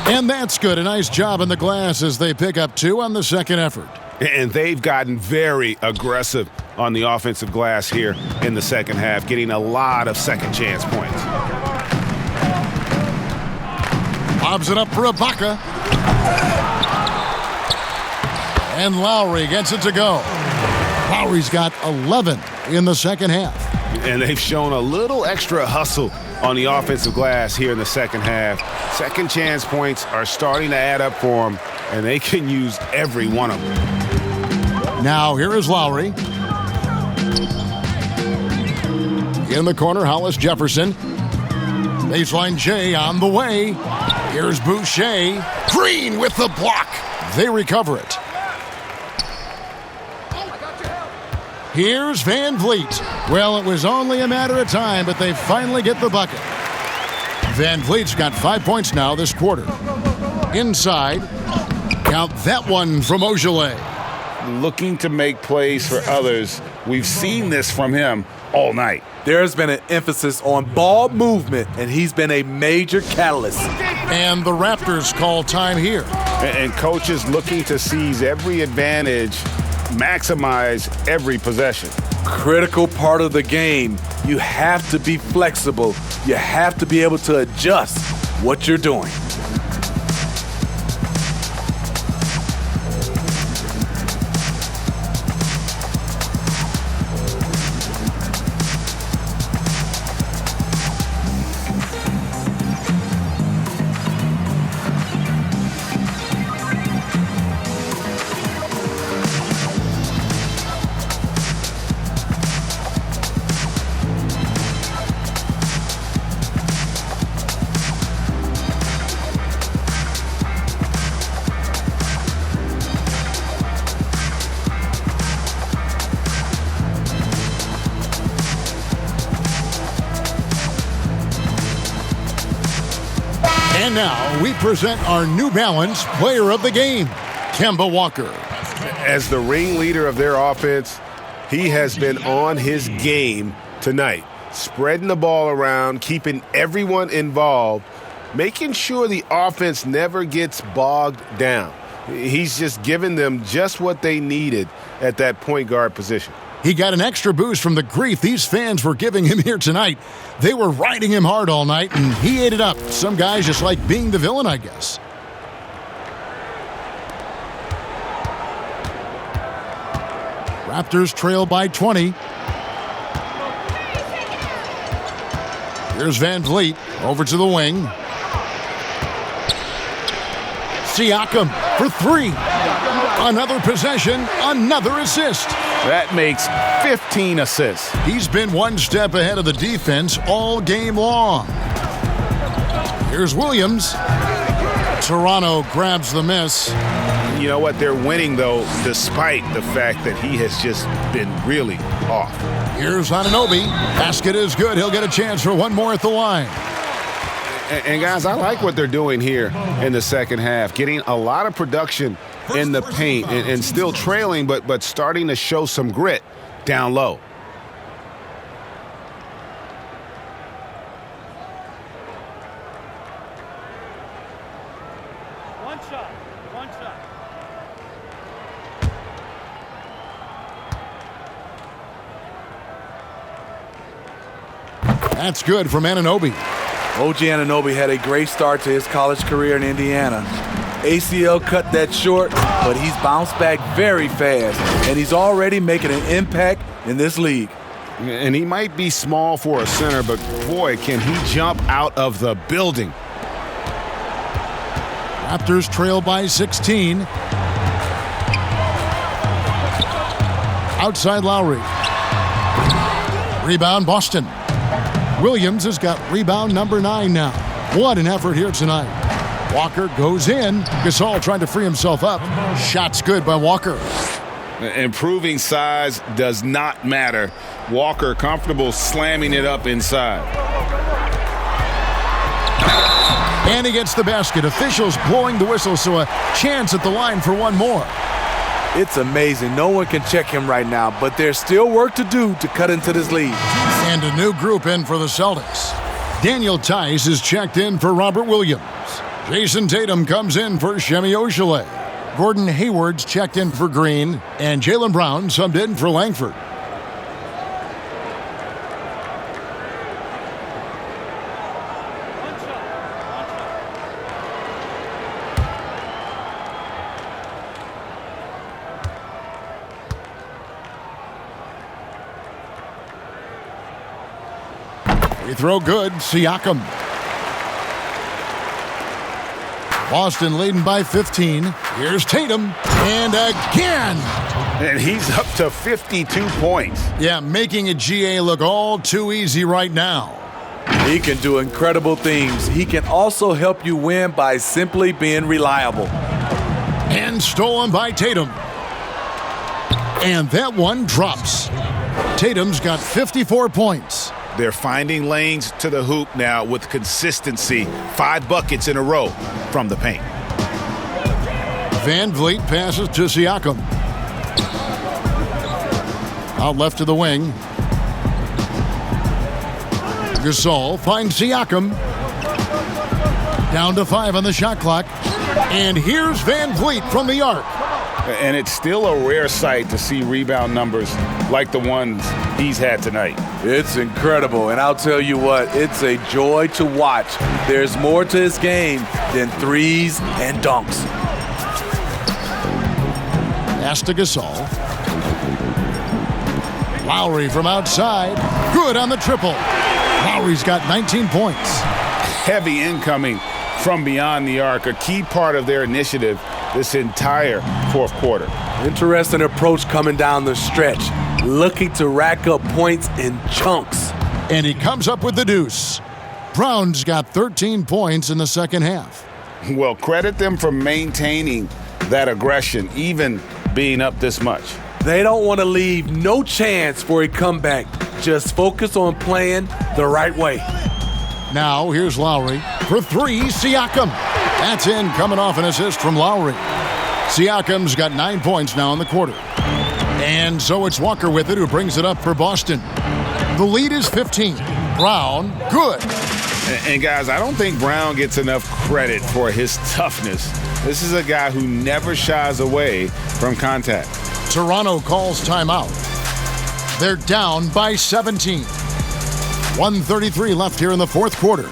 Speaker 4: And that's good. A nice job in the glass as they pick up 2 on the second effort.
Speaker 6: And they've gotten very aggressive on the offensive glass here in the second half, getting a lot of second chance points.
Speaker 4: Bobs it up for Ibaka. And Lowry gets it to go. Lowry's got 11 in the second half.
Speaker 6: And they've shown a little extra hustle on the offensive glass here in the second half. Second chance points are starting to add up for them, and they can use every one of them.
Speaker 4: Now here is Lowry. In the corner, Hollis Jefferson. Baseline J on the way. Here's Boucher. Green with the block. They recover it. Here's Van Vliet. Well, it was only a matter of time, but they finally get the bucket. Van Vliet's got 5 points now this quarter. Inside. Count that one from Ogilvy.
Speaker 6: Looking to make plays for others. We've seen this from him all night.
Speaker 7: There's been an emphasis on ball movement, and he's been a major catalyst.
Speaker 4: And the Raptors call time here.
Speaker 6: And coaches looking to seize every advantage, maximize every possession.
Speaker 7: Critical part of the game. You have to be flexible. You have to be able to adjust what you're doing.
Speaker 4: And now we present our New Balance Player of the Game, Kemba Walker.
Speaker 6: As the ringleader of their offense, he has been on his game tonight, spreading the ball around, keeping everyone involved, making sure the offense never gets bogged down. He's just giving them just what they needed at that point guard position.
Speaker 4: He got an extra boost from the grief these fans were giving him here tonight. They were riding him hard all night, and he ate it up. Some guys just like being the villain, I guess. Raptors trail by 20. Here's Van Vliet over to the wing. Siakam for 3. Another possession, another assist.
Speaker 6: That makes 15 assists.
Speaker 4: He's been one step ahead of the defense all game long. Here's Williams. Toronto grabs the miss.
Speaker 6: You know what? They're winning, though, despite the fact that he has just been really off.
Speaker 4: Here's Anunoby. Basket is good. He'll get a chance for one more at the line.
Speaker 6: And guys, I like what they're doing here in the second half, getting a lot of production in the paint and still trailing, but starting to show some grit down low.
Speaker 15: One shot.
Speaker 4: That's good from Anunoby.
Speaker 7: OG Anunoby had a great start to his college career in Indiana. ACL cut that short, but he's bounced back very fast, and he's already making an impact in this league.
Speaker 6: And he might be small for a center, but boy, can he jump out of the building.
Speaker 4: Raptors trail by 16. Outside Lowry. Rebound Boston. Williams has got rebound number 9 now. What an effort here tonight. Walker goes in. Gasol trying to free himself up. Shot's good by Walker.
Speaker 6: Improving size does not matter. Walker comfortable slamming it up inside.
Speaker 4: And he gets the basket. Officials blowing the whistle, so a chance at the line for one more.
Speaker 7: It's amazing. No one can check him right now, but there's still work to do to cut into this lead.
Speaker 4: And a new group in for the Celtics. Daniel Tice is checked in for Robert Williams. Jayson Tatum comes in for Shemi Oshale. Gordon Hayward's checked in for Green, and Jaylen Brown subbed in for Langford. Free throw good, Siakam. Boston leading by 15. Here's Tatum, and again!
Speaker 6: And he's up to 52 points.
Speaker 4: Yeah, making a GA look all too easy right now.
Speaker 7: He can do incredible things. He can also help you win by simply being reliable.
Speaker 4: And stolen by Tatum. And that one drops. Tatum's got 54 points.
Speaker 6: They're finding lanes to the hoop now with consistency. 5 buckets in a row from the paint.
Speaker 4: Van Vliet passes to Siakam. Out left to the wing. Gasol finds Siakam. Down to 5 on the shot clock. And here's Van Vliet from the arc.
Speaker 6: And it's still a rare sight to see rebound numbers like the ones he's had tonight.
Speaker 7: It's incredible, and I'll tell you what, it's a joy to watch. There's more to his game than threes and dunks.
Speaker 4: Pass to Gasol. Lowry from outside. Good on the triple. Lowry's got 19 points.
Speaker 6: Heavy incoming from beyond the arc, a key part of their initiative this entire fourth quarter.
Speaker 7: Interesting approach coming down the stretch, looking to rack up points in chunks.
Speaker 4: And he comes up with the deuce. Brown's got 13 points in the second half.
Speaker 6: Well, credit them for maintaining that aggression, even being up this much.
Speaker 7: They don't want to leave no chance for a comeback. Just focus on playing the right way.
Speaker 4: Now here's Lowry for 3, Siakam. That's in, coming off an assist from Lowry. Siakam's got 9 points now in the quarter. And so it's Walker with it, who brings it up for Boston. The lead is 15. Brown, good.
Speaker 6: And guys, I don't think Brown gets enough credit for his toughness. This is a guy who never shies away from contact.
Speaker 4: Toronto calls timeout. They're down by 17. 1:33 left here in the fourth quarter.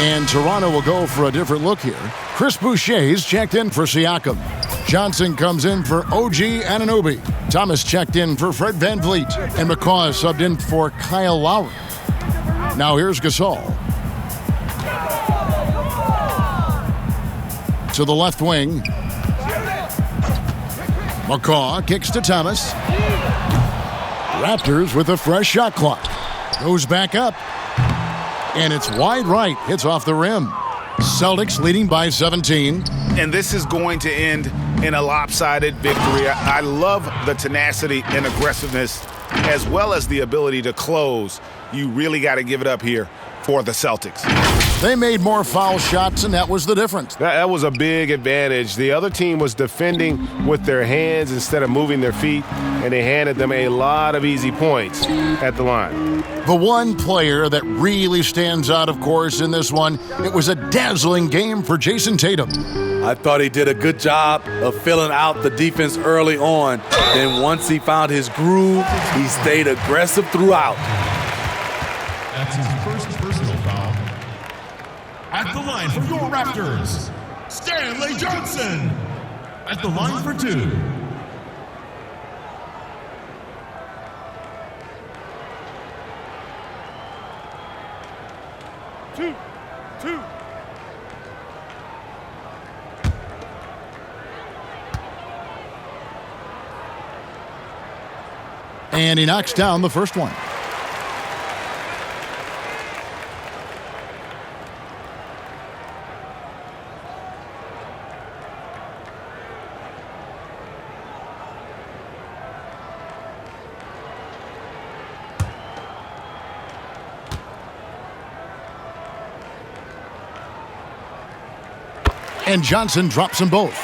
Speaker 4: And Toronto will go for a different look here. Chris Boucher's checked in for Siakam. Johnson comes in for OG Anunoby. Thomas checked in for Fred Van Vliet. And McCaw is subbed in for Kyle Lowry. Now here's Gasol. To the left wing. McCaw kicks to Thomas. Raptors with a fresh shot clock. Goes back up. And it's wide right. Hits off the rim. Celtics leading by 17.
Speaker 6: And this is going to end in a lopsided victory. I love the tenacity and aggressiveness as well as the ability to close. You really got to give it up here for the Celtics.
Speaker 4: They made more foul shots, and that was the difference.
Speaker 8: That was a big advantage. The other team was defending with their hands instead of moving their feet, and they handed them a lot of easy points at the line.
Speaker 4: The one player that really stands out, of course, in this one, it was a dazzling game for Jayson Tatum.
Speaker 7: I thought he did a good job of filling out the defense early on. Then once he found his groove, he stayed aggressive throughout.
Speaker 16: That's his first personal foul. At the line for your Raptors, Stanley Johnson. At the line for 2.
Speaker 15: Two.
Speaker 4: And he knocks down the first one. And Johnson drops them both.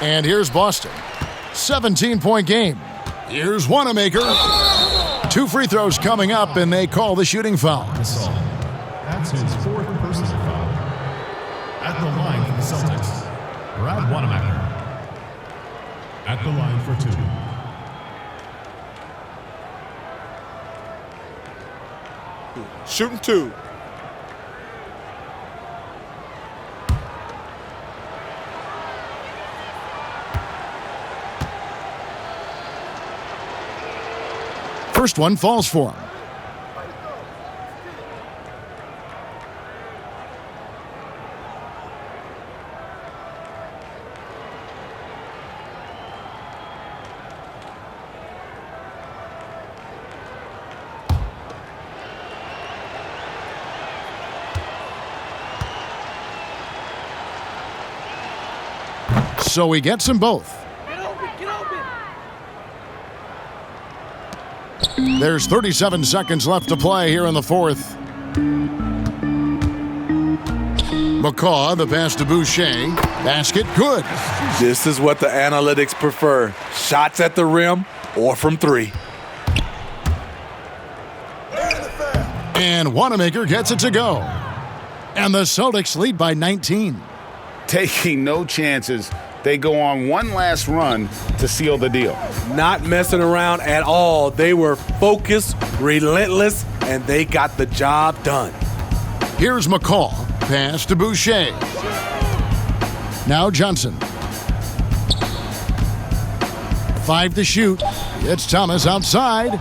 Speaker 4: And here's Boston. 17-point game. Here's Wanamaker. 2 free throws coming up, and they call the shooting foul.
Speaker 16: That's his 4th personal foul. At the line for the Celtics, Brad Wanamaker. At the line for 2.
Speaker 9: Shooting 2.
Speaker 4: First one falls for him. So he gets them both. There's 37 seconds left to play here in the fourth. McCaw, the pass to Boucher. Basket, good.
Speaker 7: This is what the analytics prefer. Shots at the rim or from 3.
Speaker 4: And Wanamaker gets it to go. And the Celtics lead by 19.
Speaker 6: Taking no chances. They go on one last run to seal the deal.
Speaker 7: Not messing around at all. They were focused, relentless, and they got the job done.
Speaker 4: Here's McCaw. Pass to Boucher. Now Johnson. 5 to shoot. It's Thomas outside.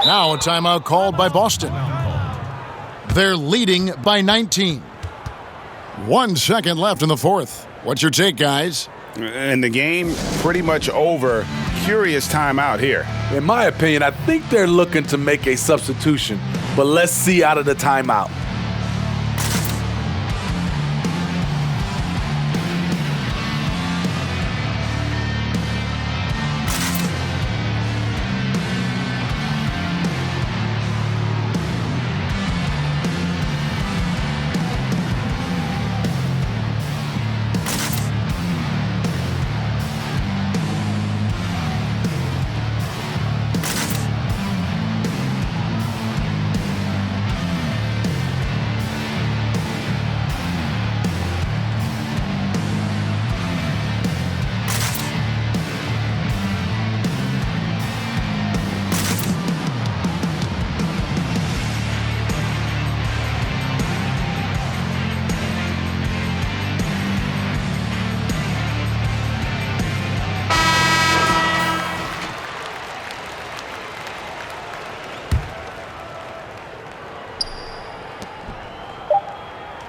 Speaker 4: Now a timeout called by Boston. They're leading by 19. 1 second left in the fourth. What's your take, guys?
Speaker 6: And the game pretty much over. Curious timeout here.
Speaker 7: In my opinion, I think they're looking to make a substitution, but let's see out of the timeout.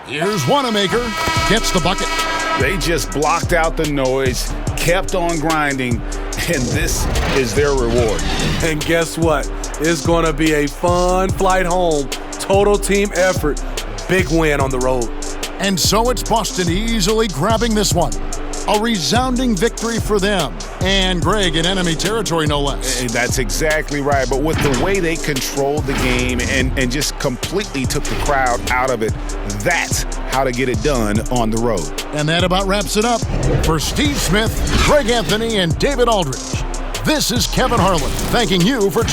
Speaker 4: Here's Wanamaker. Gets the bucket.
Speaker 6: They just blocked out the noise, kept on grinding, and this is their reward.
Speaker 7: And guess what? It's going to be a fun flight home. Total team effort. Big win on the road.
Speaker 4: And so it's Boston easily grabbing this one. A resounding victory for them. And Greg in enemy territory, no less.
Speaker 6: That's exactly right. But with the way they controlled the game and just completely took the crowd out of it, that's how to get it done on the road.
Speaker 4: And that about wraps it up. For Steve Smith, Greg Anthony, and David Aldridge, this is Kevin Harlan thanking you for